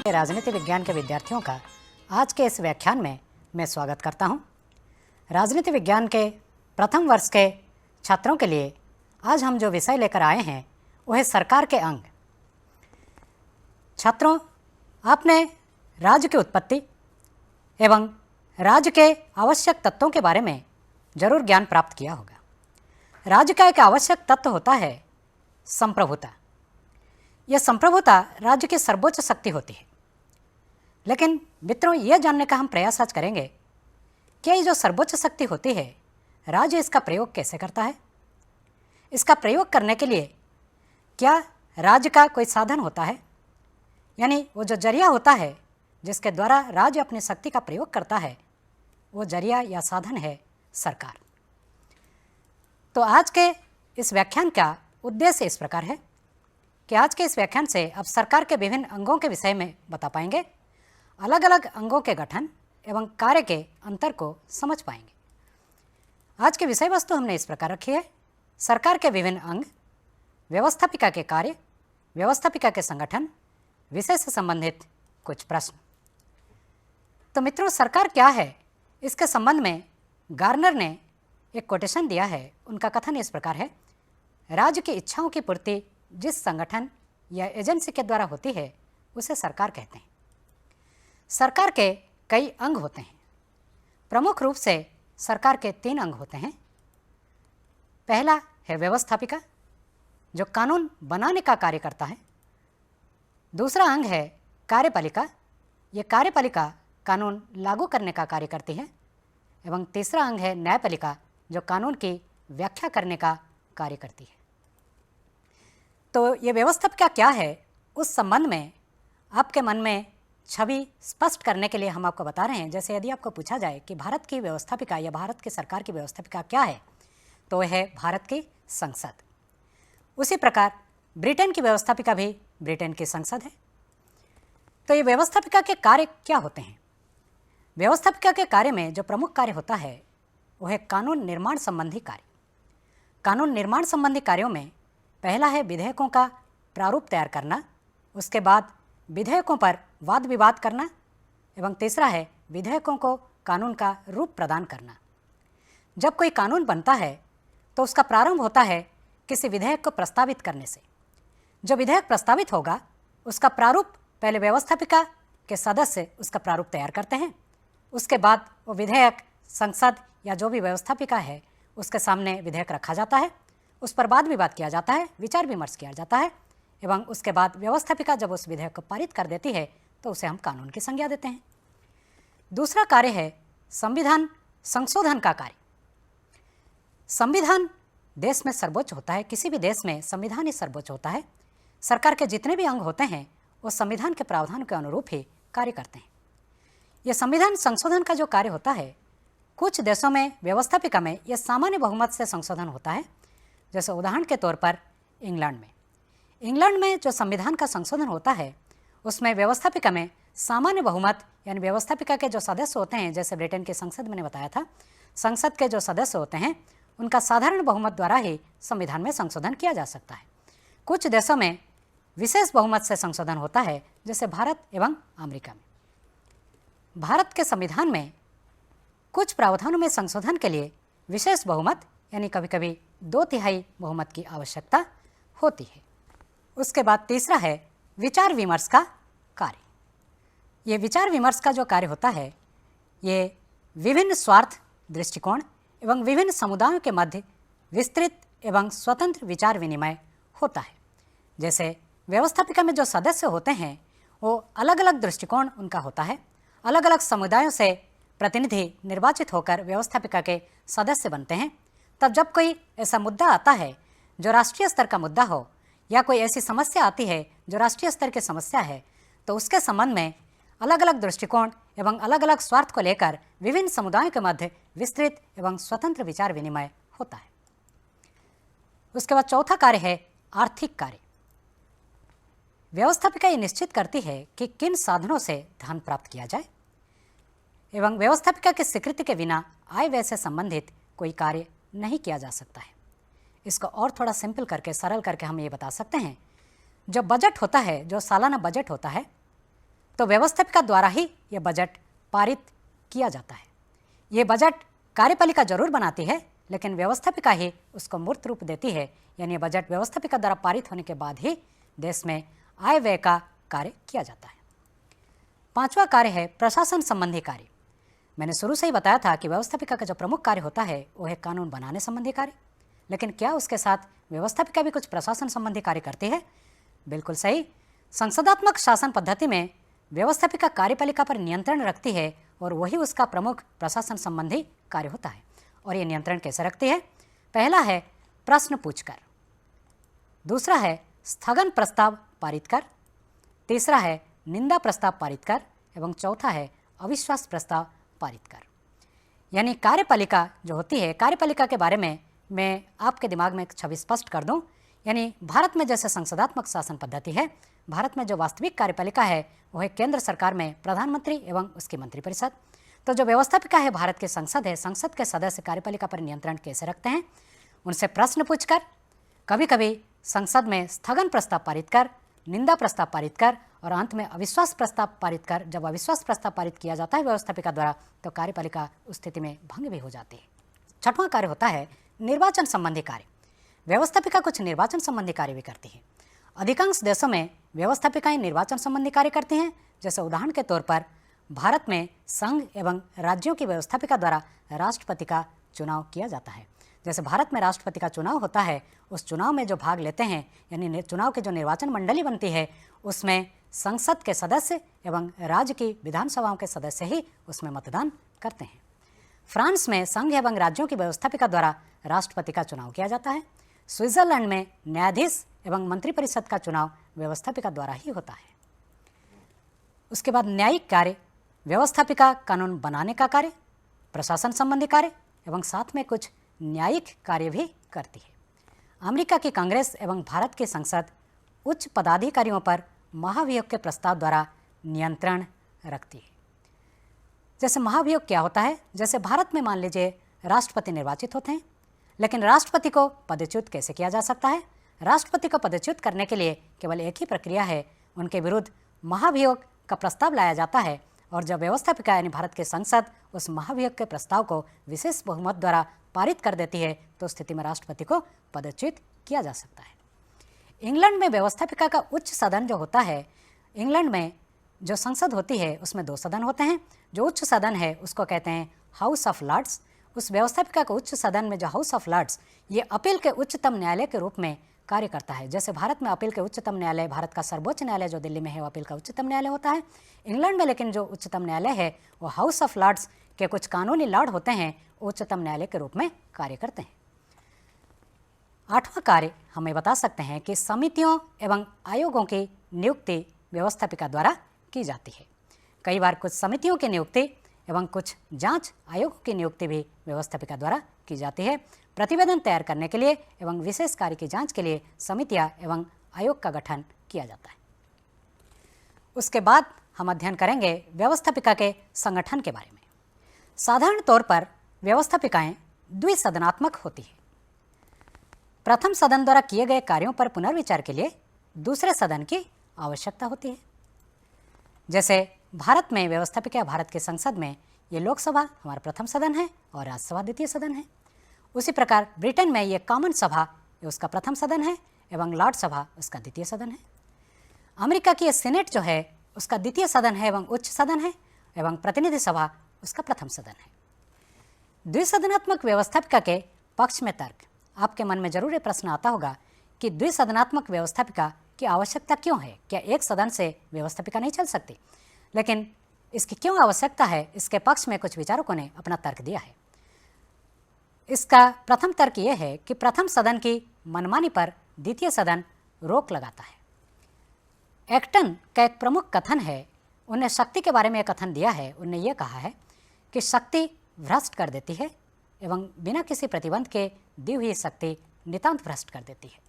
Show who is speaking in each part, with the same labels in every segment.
Speaker 1: राजनीति विज्ञान के विद्यार्थियों का आज के इस व्याख्यान में मैं स्वागत करता हूं। राजनीति विज्ञान के प्रथम वर्ष के छात्रों के लिए आज हम जो विषय लेकर आए हैं वो है सरकार के अंग। छात्रों, आपने राज्य की उत्पत्ति एवं राज्य के आवश्यक तत्वों के बारे में जरूर ज्ञान प्राप्त किया होगा। राज्य का एक आवश्यक तत्व होता है संप्रभुता। यह संप्रभुता राज्य की सर्वोच्च शक्ति होती है। लेकिन मित्रों, यह जानने का हम प्रयास आज करेंगे कि ये जो सर्वोच्च शक्ति होती है, राज्य इसका प्रयोग कैसे करता है। इसका प्रयोग करने के लिए क्या राज्य का कोई साधन होता है, यानी वो जो जरिया होता है जिसके द्वारा राज्य अपनी शक्ति का प्रयोग करता है, वो जरिया या साधन है सरकार। तो आज के इस व्याख्यान का उद्देश्य इस प्रकार है कि आज के इस व्याख्यान से आप सरकार के विभिन्न अंगों के विषय में बता पाएंगे, अलग अलग अंगों के गठन एवं कार्य के अंतर को समझ पाएंगे। आज की विषय वस्तु हमने इस प्रकार रखी है: सरकार के विभिन्न अंग, व्यवस्थापिका के कार्य, व्यवस्थापिका के संगठन, विषय से संबंधित कुछ प्रश्न। तो मित्रों, सरकार क्या है, इसके संबंध में गार्नर ने एक कोटेशन दिया है। उनका कथन इस प्रकार है: राज्य की इच्छाओं की पूर्ति जिस संगठन या एजेंसी के द्वारा होती है उसे सरकार कहते हैं। सरकार के कई अंग होते हैं। प्रमुख रूप से सरकार के 3 अंग होते हैं। पहला है व्यवस्थापिका, जो कानून बनाने का कार्य करता है। दूसरा अंग है कार्यपालिका, ये कार्यपालिका कानून लागू करने का कार्य करती है। एवं तीसरा अंग है न्यायपालिका, जो कानून की व्याख्या करने का कार्य करती है। तो ये व्यवस्थापिका क्या है, उस संबंध में आपके मन में छवि स्पष्ट करने के लिए हम आपको बता रहे हैं। जैसे यदि आपको पूछा जाए कि भारत की व्यवस्थापिका या भारत की सरकार की व्यवस्थापिका क्या है, तो वह है भारत की संसद। उसी प्रकार ब्रिटेन की व्यवस्थापिका भी ब्रिटेन की संसद है। तो ये व्यवस्थापिका के कार्य क्या होते हैं? व्यवस्थापिका के कार्य में जो प्रमुख कार्य होता है वह है कानून निर्माण संबंधी कार्य। कानून निर्माण संबंधी कार्यों में पहला है विधेयकों का प्रारूप तैयार करना, उसके बाद विधेयकों पर वाद विवाद करना, एवं तीसरा है विधेयकों को कानून का रूप प्रदान करना। जब कोई कानून बनता है तो उसका प्रारंभ होता है किसी विधेयक को प्रस्तावित करने से। जो विधेयक प्रस्तावित होगा उसका प्रारूप पहले व्यवस्थापिका के सदस्य उसका प्रारूप तैयार करते हैं। उसके बाद वो विधेयक संसद या जो भी व्यवस्थापिका है उसके सामने विधेयक रखा जाता है, उस पर वाद विवाद किया जाता है, विचार विमर्श किया जाता है, एवं उसके बाद व्यवस्थापिका जब उस विधेयक को पारित कर देती है तो उसे हम कानून की संज्ञा देते हैं। दूसरा कार्य है संविधान संशोधन का कार्य। संविधान देश में सर्वोच्च होता है, किसी भी देश में संविधान ही सर्वोच्च होता है। सरकार के जितने भी अंग होते हैं वो संविधान के प्रावधान के अनुरूप ही कार्य करते हैं। यह संविधान संशोधन का जो कार्य होता है, कुछ देशों में व्यवस्थापिका में यह सामान्य बहुमत से संशोधन होता है। जैसे उदाहरण के तौर पर इंग्लैंड में जो संविधान का संशोधन होता है उसमें व्यवस्थापिका में सामान्य बहुमत यानी व्यवस्थापिका के जो सदस्य होते हैं, जैसे ब्रिटेन की संसद मैंने बताया था, संसद के जो सदस्य होते हैं उनका साधारण बहुमत द्वारा ही संविधान में संशोधन किया जा सकता है। कुछ देशों में विशेष बहुमत से संशोधन होता है, जैसे भारत एवं अमेरिका में। भारत के संविधान में कुछ प्रावधानों में संशोधन के लिए विशेष बहुमत यानी कभी कभी 2/3 बहुमत की आवश्यकता होती है। उसके बाद तीसरा है विचार विमर्श का कार्य। ये विचार विमर्श का जो कार्य होता है, ये विभिन्न स्वार्थ, दृष्टिकोण एवं विभिन्न समुदायों के मध्य विस्तृत एवं स्वतंत्र विचार विनिमय होता है। जैसे व्यवस्थापिका में जो सदस्य होते हैं वो अलग अलग दृष्टिकोण उनका होता है, अलग अलग समुदायों से प्रतिनिधि निर्वाचित होकर व्यवस्थापिका के सदस्य बनते हैं। तब जब कोई ऐसा मुद्दा आता है जो राष्ट्रीय स्तर का मुद्दा हो या कोई ऐसी समस्या आती है जो राष्ट्रीय स्तर की समस्या है, तो उसके संबंध में अलग अलग दृष्टिकोण एवं अलग अलग स्वार्थ को लेकर विभिन्न समुदायों के मध्य विस्तृत एवं स्वतंत्र विचार विनिमय होता है। उसके बाद चौथा कार्य है आर्थिक कार्य। व्यवस्थापिका ये निश्चित करती है कि किन साधनों से धन प्राप्त किया जाए एवं व्यवस्थापिका की स्वीकृति के बिना आय व्यय से संबंधित कोई कार्य नहीं किया जा सकता है। इसको और थोड़ा सिंपल करके, सरल करके हम ये बता सकते हैं, जो बजट होता है, जो सालाना बजट होता है, तो व्यवस्थापिका द्वारा ही यह बजट पारित किया जाता है। ये बजट कार्यपालिका जरूर बनाती है, लेकिन व्यवस्थापिका ही उसको मूर्त रूप देती है, यानी बजट व्यवस्थापिका द्वारा पारित होने के बाद ही देश में आय व्यय का कार्य किया जाता है। पांचवा कार्य है प्रशासन संबंधी कार्य। मैंने शुरू से ही बताया था कि व्यवस्थापिका का जो प्रमुख कार्य होता है वो है कानून बनाने संबंधी कार्य, लेकिन क्या उसके साथ व्यवस्थापिका भी कुछ प्रशासन संबंधी कार्य करती है? बिल्कुल सही। संसदात्मक शासन पद्धति में व्यवस्थापिका कार्यपालिका पर नियंत्रण रखती है और वही उसका प्रमुख प्रशासन संबंधी कार्य होता है। और ये नियंत्रण कैसे रखती है? पहला है प्रश्न पूछकर, दूसरा है स्थगन प्रस्ताव पारित कर, तीसरा है निंदा प्रस्ताव पारित कर एवं चौथा है अविश्वास प्रस्ताव पारित कर। यानी कार्यपालिका जो होती है, कार्यपालिका के बारे में मैं आपके दिमाग में एक छवि स्पष्ट कर दूं। यानी भारत में जैसे संसदात्मक शासन पद्धति है, भारत में जो वास्तविक कार्यपालिका है वो है केंद्र सरकार में प्रधानमंत्री एवं उसकी मंत्रिपरिषद। तो जो व्यवस्थापिका है भारत की संसद है, संसद के सदस्य कार्यपालिका पर नियंत्रण कैसे रखते हैं? उनसे प्रश्न पूछकर, कभी कभी संसद में स्थगन प्रस्ताव पारित कर, निंदा प्रस्ताव पारित कर और अंत में अविश्वास प्रस्ताव पारित कर। जब अविश्वास प्रस्ताव पारित किया जाता है व्यवस्थापिका द्वारा, तो कार्यपालिका उस स्थिति में भंग भी हो जाती है। छठवां कार्य होता है निर्वाचन संबंधी कार्य। व्यवस्थापिका कुछ निर्वाचन संबंधी कार्य भी करती है। अधिकांश देशों में व्यवस्थापिकाएं निर्वाचन संबंधी कार्य करती हैं। जैसे उदाहरण के तौर पर भारत में संघ एवं राज्यों की व्यवस्थापिका द्वारा राष्ट्रपति का चुनाव किया जाता है। जैसे भारत में राष्ट्रपति का चुनाव होता है, उस चुनाव में जो भाग लेते हैं, यानी चुनाव की जो निर्वाचन मंडली बनती है, उसमें संसद के सदस्य एवं राज्य की विधानसभाओं के सदस्य ही उसमें मतदान करते हैं। फ्रांस में संघ एवं राज्यों की व्यवस्थापिका द्वारा राष्ट्रपति का चुनाव किया जाता है। स्विट्जरलैंड में न्यायाधीश एवं मंत्रिपरिषद का चुनाव व्यवस्थापिका द्वारा ही होता है। उसके बाद न्यायिक कार्य, व्यवस्थापिका कानून बनाने का कार्य, प्रशासन संबंधी कार्य एवं साथ में कुछ न्यायिक कार्य भी करती है। अमेरिका की कांग्रेस एवं भारत की संसद उच्च पदाधिकारियों पर महाभियोग के प्रस्ताव द्वारा नियंत्रण रखती है। जैसे महाभियोग क्या होता है? जैसे भारत में मान लीजिए राष्ट्रपति निर्वाचित होते हैं, लेकिन राष्ट्रपति को पदच्युत कैसे किया जा सकता है? राष्ट्रपति को पदच्युत करने के लिए केवल एक ही प्रक्रिया है, उनके विरुद्ध महाभियोग का प्रस्ताव लाया जाता है और जब व्यवस्थापिका यानी भारत की संसद उस महाभियोग के प्रस्ताव को विशेष बहुमत द्वारा पारित कर देती है, तो स्थिति में राष्ट्रपति को पदच्युत किया जा सकता है। इंग्लैंड में व्यवस्थापिका का उच्च सदन जो होता है, इंग्लैंड में जो संसद होती है उसमें 2 सदन होते हैं। जो उच्च सदन है उसको कहते हैं हाउस ऑफ लॉर्ड्स। उस व्यवस्थापिका के उच्च सदन में जो हाउस ऑफ लॉर्ड्स, ये अपील के उच्चतम न्यायालय के रूप में कार्य करता है। जैसे भारत में अपील के उच्चतम न्यायालय, भारत का सर्वोच्च न्यायालय जो दिल्ली में है वो अपील का उच्चतम न्यायालय होता है। इंग्लैंड में लेकिन जो उच्चतम न्यायालय है वो हाउस ऑफ लॉर्ड्स के कुछ कानूनी लॉर्ड होते हैं, उच्चतम न्यायालय के रूप में कार्य करते हैं। 8वां कार्य हमें बता सकते हैं कि समितियों एवं आयोगों की नियुक्ति व्यवस्थापिका द्वारा की जाती है। कई बार कुछ समितियों की नियुक्ति एवं कुछ जांच आयोगों की नियुक्ति भी व्यवस्थापिका द्वारा की जाती है। प्रतिवेदन तैयार करने के लिए एवं विशेष कार्य की जांच के लिए समितियां एवं आयोग का गठन किया जाता है। उसके बाद हम अध्ययन करेंगे व्यवस्थापिका के संगठन के बारे में। साधारण तौर पर व्यवस्थापिकाएं द्विसदनात्मक होती है। प्रथम सदन द्वारा किए गए कार्यों पर पुनर्विचार के लिए दूसरे सदन की आवश्यकता होती है। जैसे भारत में व्यवस्थापिका भारत के संसद में ये लोकसभा हमारा प्रथम सदन है और राज्यसभा द्वितीय सदन है। उसी प्रकार ब्रिटेन में ये कॉमन सभा ये उसका प्रथम सदन है एवं लॉर्ड सभा उसका द्वितीय सदन है। अमेरिका की ये सीनेट जो है उसका द्वितीय सदन है एवं उच्च सदन है एवं प्रतिनिधि सभा उसका प्रथम सदन है। द्विसदनात्मक व्यवस्थापिका के पक्ष में तर्क। आपके मन में जरूर ये प्रश्न आता होगा कि द्विसदनात्मक व्यवस्थापिका की आवश्यकता क्यों है? क्या एक सदन से व्यवस्थापिका नहीं चल सकती? लेकिन इसकी क्यों आवश्यकता है, इसके पक्ष में कुछ विचारकों ने अपना तर्क दिया है। इसका प्रथम तर्क यह है कि प्रथम सदन की मनमानी पर द्वितीय सदन रोक लगाता है। एक्टन का एक प्रमुख कथन है, उन्हें शक्ति के बारे में एक कथन दिया है। उन्हें यह कहा है कि शक्ति भ्रष्ट कर देती है एवं बिना किसी प्रतिबंध के दी हुई शक्ति नितांत भ्रष्ट कर देती है।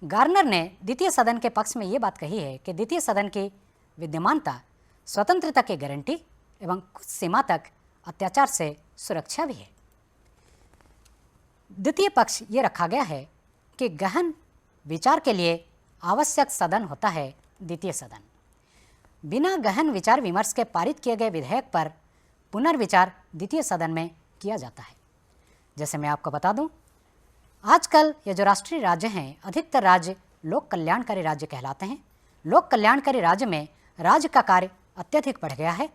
Speaker 1: गार्नर ने द्वितीय सदन के पक्ष में ये बात कही है कि द्वितीय सदन की विद्यमानता स्वतंत्रता की गारंटी एवं कुछ सीमा तक अत्याचार से सुरक्षा भी है। द्वितीय पक्ष ये रखा गया है कि गहन विचार के लिए आवश्यक सदन होता है द्वितीय सदन। बिना गहन विचार विमर्श के पारित किए गए विधेयक पर पुनर्विचार द्वितीय सदन में किया जाता है। जैसे मैं आपको बता दूं, आजकल ये जो राष्ट्रीय राज्य हैं, अधिकतर राज्य लोक कल्याणकारी राज्य कहलाते हैं। लोक कल्याणकारी राज्य में राज्य का कार्य अत्यधिक बढ़ गया है।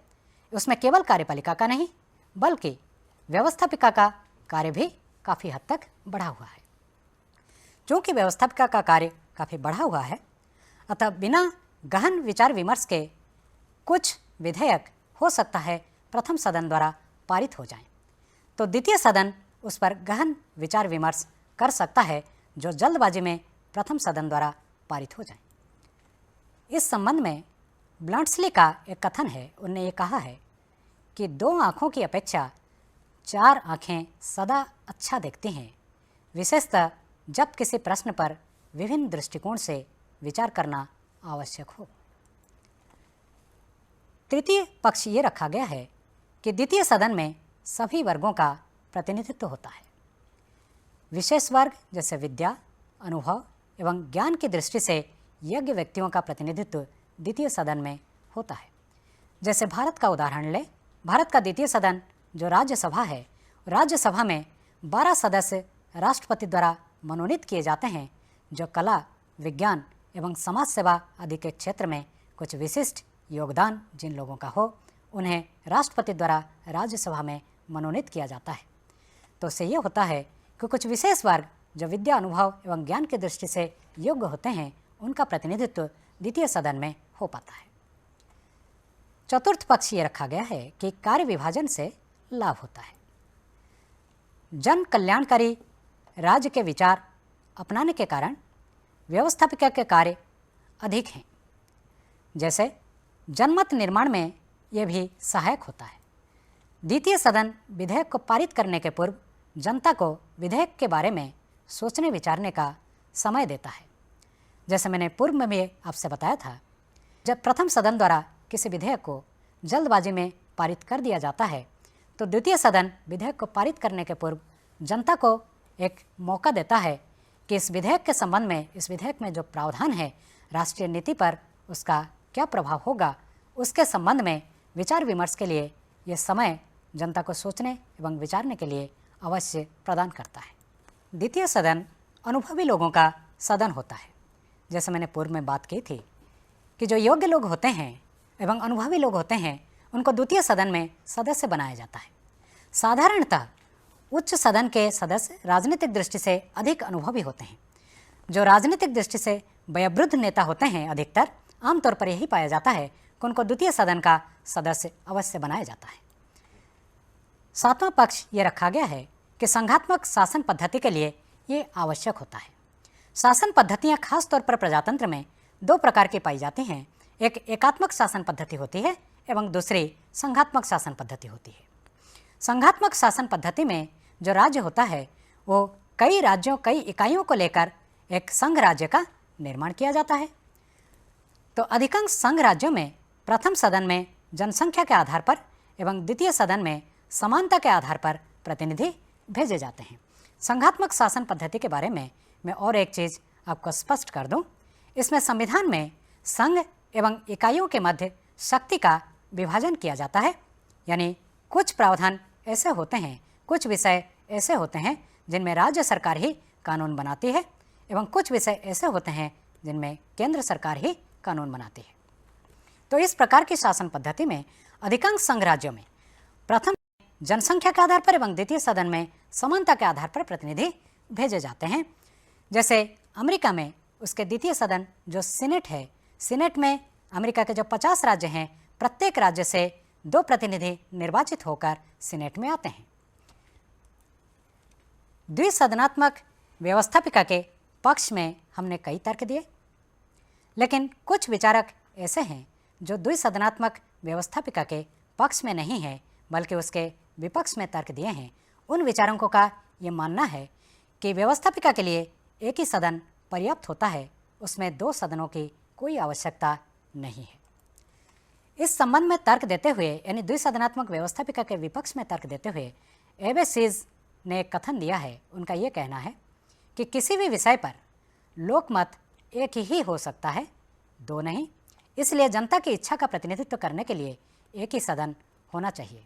Speaker 1: उसमें केवल कार्यपालिका का नहीं बल्कि व्यवस्थापिका का कार्य भी काफ़ी हद तक बढ़ा हुआ है। चूँकि व्यवस्थापिका का कार्य काफ़ी बढ़ा हुआ है, अतः बिना गहन विचार विमर्श के कुछ विधेयक हो सकता है प्रथम सदन द्वारा पारित हो जाएं, तो द्वितीय सदन उस पर गहन विचार विमर्श कर सकता है जो जल्दबाजी में प्रथम सदन द्वारा पारित हो जाए। इस संबंध में ब्लंट्सली का एक कथन है। उन्होंने ये कहा है कि 2 आँखों की अपेक्षा 4 आँखें सदा अच्छा देखती हैं, विशेषतः जब किसी प्रश्न पर विभिन्न दृष्टिकोण से विचार करना आवश्यक हो। तृतीय पक्ष ये रखा गया है कि द्वितीय सदन में सभी वर्गों का प्रतिनिधित्व होता है। विशेष वर्ग जैसे विद्या, अनुभव एवं ज्ञान की दृष्टि से योग्य व्यक्तियों का प्रतिनिधित्व द्वितीय सदन में होता है। जैसे भारत का उदाहरण लें, भारत का द्वितीय सदन जो राज्यसभा है, राज्यसभा में 12 सदस्य राष्ट्रपति द्वारा मनोनीत किए जाते हैं, जो कला, विज्ञान एवं समाज सेवा आदि के क्षेत्र में कुछ विशिष्ट योगदान जिन लोगों का हो, उन्हें राष्ट्रपति द्वारा राज्यसभा में मनोनीत किया जाता है। तो उससे ये होता है कि कुछ विशेष वर्ग जो विद्या, अनुभव एवं ज्ञान की दृष्टि से योग्य होते हैं, उनका प्रतिनिधित्व द्वितीय सदन में हो पाता है। चतुर्थ पक्ष ये रखा गया है कि कार्य विभाजन से लाभ होता है। जन कल्याणकारी राज्य के विचार अपनाने के कारण व्यवस्थापिका के कार्य अधिक हैं। जैसे जनमत निर्माण में यह भी सहायक होता है। द्वितीय सदन विधेयक को पारित करने के पूर्व जनता को विधेयक के बारे में सोचने विचारने का समय देता है। जैसे मैंने पूर्व में भी आपसे बताया था, जब प्रथम सदन द्वारा किसी विधेयक को जल्दबाजी में पारित कर दिया जाता है, तो द्वितीय सदन विधेयक को पारित करने के पूर्व जनता को एक मौका देता है कि इस विधेयक के संबंध में, इस विधेयक में जो प्रावधान है, राष्ट्रीय नीति पर उसका क्या प्रभाव होगा, उसके संबंध में विचार विमर्श के लिए यह समय जनता को सोचने एवं विचारने के लिए अवश्य प्रदान करता है। द्वितीय सदन अनुभवी लोगों का सदन होता है। जैसे मैंने पूर्व में बात की थी कि जो योग्य लोग होते हैं एवं अनुभवी लोग होते हैं, उनको द्वितीय सदन में सदस्य बनाया जाता है। साधारणतः उच्च सदन के सदस्य राजनीतिक दृष्टि से अधिक अनुभवी होते हैं। जो राजनीतिक दृष्टि से वयोवृद्ध नेता होते हैं, अधिकतर आमतौर पर यही पाया जाता है कि उनको द्वितीय सदन का सदस्य अवश्य बनाया जाता है। सातवां पक्ष ये रखा गया है कि संघात्मक शासन पद्धति के लिए ये आवश्यक होता है। शासन पद्धतियाँ खास तौर पर प्रजातंत्र में 2 प्रकार की पाई जाती हैं। एक एकात्मक शासन पद्धति होती है एवं दूसरी संघात्मक शासन पद्धति होती है। संघात्मक शासन पद्धति में जो राज्य होता है, वो कई राज्यों, कई इकाइयों को लेकर एक संघ राज्य का निर्माण किया जाता है। तो अधिकांश संघ राज्यों में प्रथम सदन में जनसंख्या के आधार पर एवं द्वितीय सदन में समानता के आधार पर प्रतिनिधि भेजे जाते हैं। संघात्मक शासन पद्धति के बारे में मैं और एक चीज़ आपको स्पष्ट कर दूं। इसमें संविधान में संघ एवं इकाइयों के मध्य शक्ति का विभाजन किया जाता है। यानी कुछ प्रावधान ऐसे होते हैं, कुछ विषय ऐसे होते हैं जिनमें राज्य सरकार ही कानून बनाती है एवं कुछ विषय ऐसे होते हैं जिनमें केंद्र सरकार ही कानून बनाती है। तो इस प्रकार की शासन पद्धति में अधिकांश संघ राज्यों में प्रथम जनसंख्या के आधार पर एवं द्वितीय सदन में समानता के आधार पर प्रतिनिधि भेजे जाते हैं। जैसे अमेरिका में उसके द्वितीय सदन जो सीनेट है, सीनेट में अमेरिका के जो 50 राज्य हैं, प्रत्येक राज्य से 2 प्रतिनिधि निर्वाचित होकर सीनेट में आते हैं। द्विसदनात्मक व्यवस्थापिका के पक्ष में हमने कई तर्क दिए, लेकिन कुछ विचारक ऐसे हैं जो द्विसदनात्मक व्यवस्थापिका के पक्ष में नहीं है बल्कि उसके विपक्ष में तर्क दिए हैं। उन विचारकों का ये मानना है कि व्यवस्थापिका के लिए एक ही सदन पर्याप्त होता है, उसमें 2 सदनों की कोई आवश्यकता नहीं है। इस संबंध में तर्क देते हुए, यानी द्विसदनात्मक व्यवस्थापिका के विपक्ष में तर्क देते हुए एबेसीज ने एक कथन दिया है। उनका ये कहना है कि किसी भी विषय पर लोकमत एक ही हो सकता है, 2 नहीं। इसलिए जनता की इच्छा का प्रतिनिधित्व करने के लिए एक ही सदन होना चाहिए।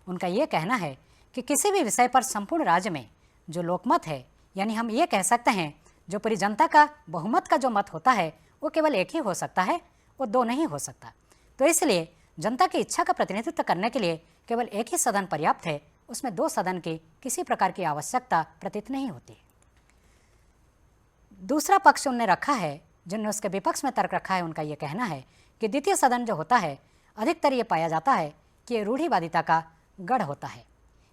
Speaker 1: उनका ये कहना है कि किसी भी विषय पर संपूर्ण राज्य में जो लोकमत है, यानी हम ये कह सकते हैं जो पूरी जनता का बहुमत का जो मत होता है वो केवल एक ही हो सकता है, वो दो नहीं हो सकता। तो इसलिए जनता की इच्छा का प्रतिनिधित्व करने के लिए केवल एक ही सदन पर्याप्त है, उसमें दो सदन की किसी प्रकार की आवश्यकता प्रतीत नहीं होती। दूसरा पक्ष उनने रखा है, जिनने उसके विपक्ष में तर्क रखा है, उनका यह कहना है कि द्वितीय सदन जो होता है अधिकतर ये पाया जाता है कि ये रूढ़िवादिता का गढ़ होता है,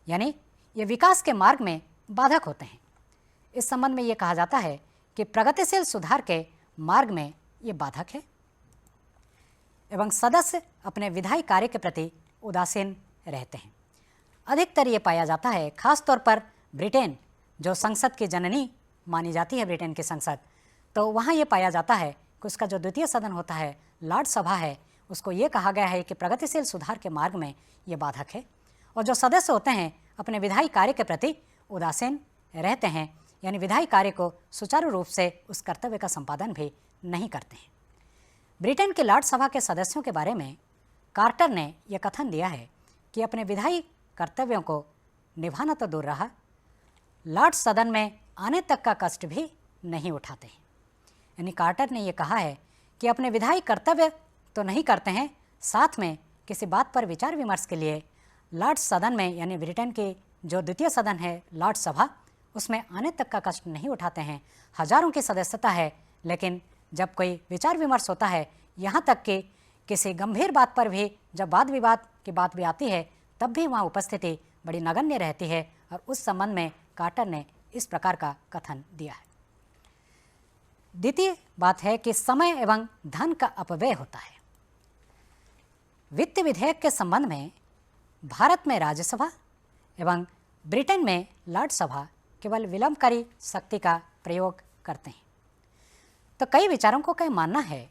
Speaker 1: यानी ये विकास के मार्ग में बाधक होते हैं। इस संबंध में ये कहा जाता है कि प्रगतिशील सुधार के मार्ग में ये बाधक है एवं सदस्य अपने विधायी कार्य के प्रति उदासीन रहते हैं। अधिकतर ये पाया जाता है, खासतौर पर ब्रिटेन जो संसद की जननी मानी जाती है, ब्रिटेन की संसद, तो वहाँ ये पाया जाता है कि उसका जो द्वितीय सदन होता है, लॉर्ड सभा है, उसको ये कहा गया है कि प्रगतिशील सुधार के मार्ग में ये बाधक है और जो सदस्य होते हैं अपने विधायी कार्य के प्रति उदासीन रहते हैं, यानी विधायी कार्य को सुचारू रूप से उस कर्तव्य का संपादन भी नहीं करते हैं। ब्रिटेन के लॉर्ड सभा के सदस्यों के बारे में कार्टर ने यह कथन दिया है कि अपने विधायी कर्तव्यों को निभाना तो दूर रहा, लॉर्ड सदन में आने तक का कष्ट भी नहीं उठाते हैं। यानी कार्टर ने यह कहा है कि अपने विधायी कर्तव्य तो नहीं करते हैं, साथ में किसी बात पर विचार विमर्श के लिए लॉर्ड सदन में, यानी ब्रिटेन के जो द्वितीय सदन है लॉर्ड सभा, उसमें आने तक का कष्ट नहीं उठाते हैं। हजारों की सदस्यता है, लेकिन जब कोई विचार विमर्श होता है, यहाँ तक कि किसी गंभीर बात पर भी जब वाद विवाद की बात भी आती है, तब भी वहाँ उपस्थिति बड़ी नगण्य रहती है और उस संबंध में कार्टर ने इस प्रकार का कथन दिया है। द्वितीय बात है कि समय एवं धन का अपव्यय होता है। वित्त विधेयक के संबंध में भारत में राज्यसभा एवं ब्रिटेन में लॉर्ड सभा केवल विलंबकारी शक्ति का प्रयोग करते हैं। तो कई विचारों को कई मानना है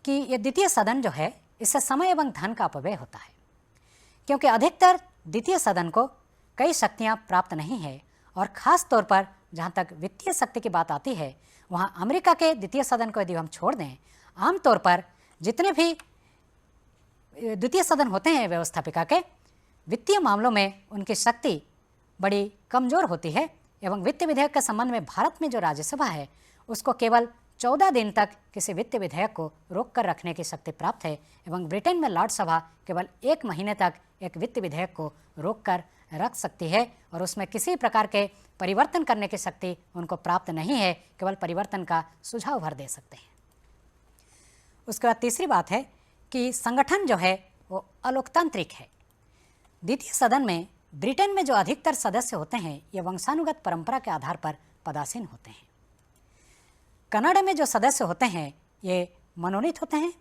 Speaker 1: कि ये द्वितीय सदन जो है इससे समय एवं धन का अपव्यय होता है, क्योंकि अधिकतर द्वितीय सदन को कई शक्तियां प्राप्त नहीं है और ख़ास तौर पर जहां तक वित्तीय शक्ति की बात आती है, वहां अमेरिका के द्वितीय सदन को यदि हम छोड़ दें, आमतौर पर जितने भी द्वितीय सदन होते हैं व्यवस्थापिका के, वित्तीय मामलों में उनकी शक्ति बड़ी कमज़ोर होती है एवं वित्त विधेयक के संबंध में भारत में जो राज्यसभा है उसको केवल 14 दिन तक किसी वित्त विधेयक को रोक कर रखने की शक्ति प्राप्त है एवं ब्रिटेन में लॉर्ड सभा केवल 1 महीने तक एक वित्त विधेयक को रोक कर रख सकती है और उसमें किसी प्रकार के परिवर्तन करने की शक्ति उनको प्राप्त नहीं है, केवल परिवर्तन का सुझाव भर दे सकते हैं। उसके बाद तीसरी बात है कि संगठन जो है वो अलोकतांत्रिक है। द्वितीय सदन में ब्रिटेन में जो अधिकतर सदस्य होते हैं ये वंशानुगत परंपरा के आधार पर पदासीन होते हैं। कनाडा में जो सदस्य होते हैं ये मनोनीत होते हैं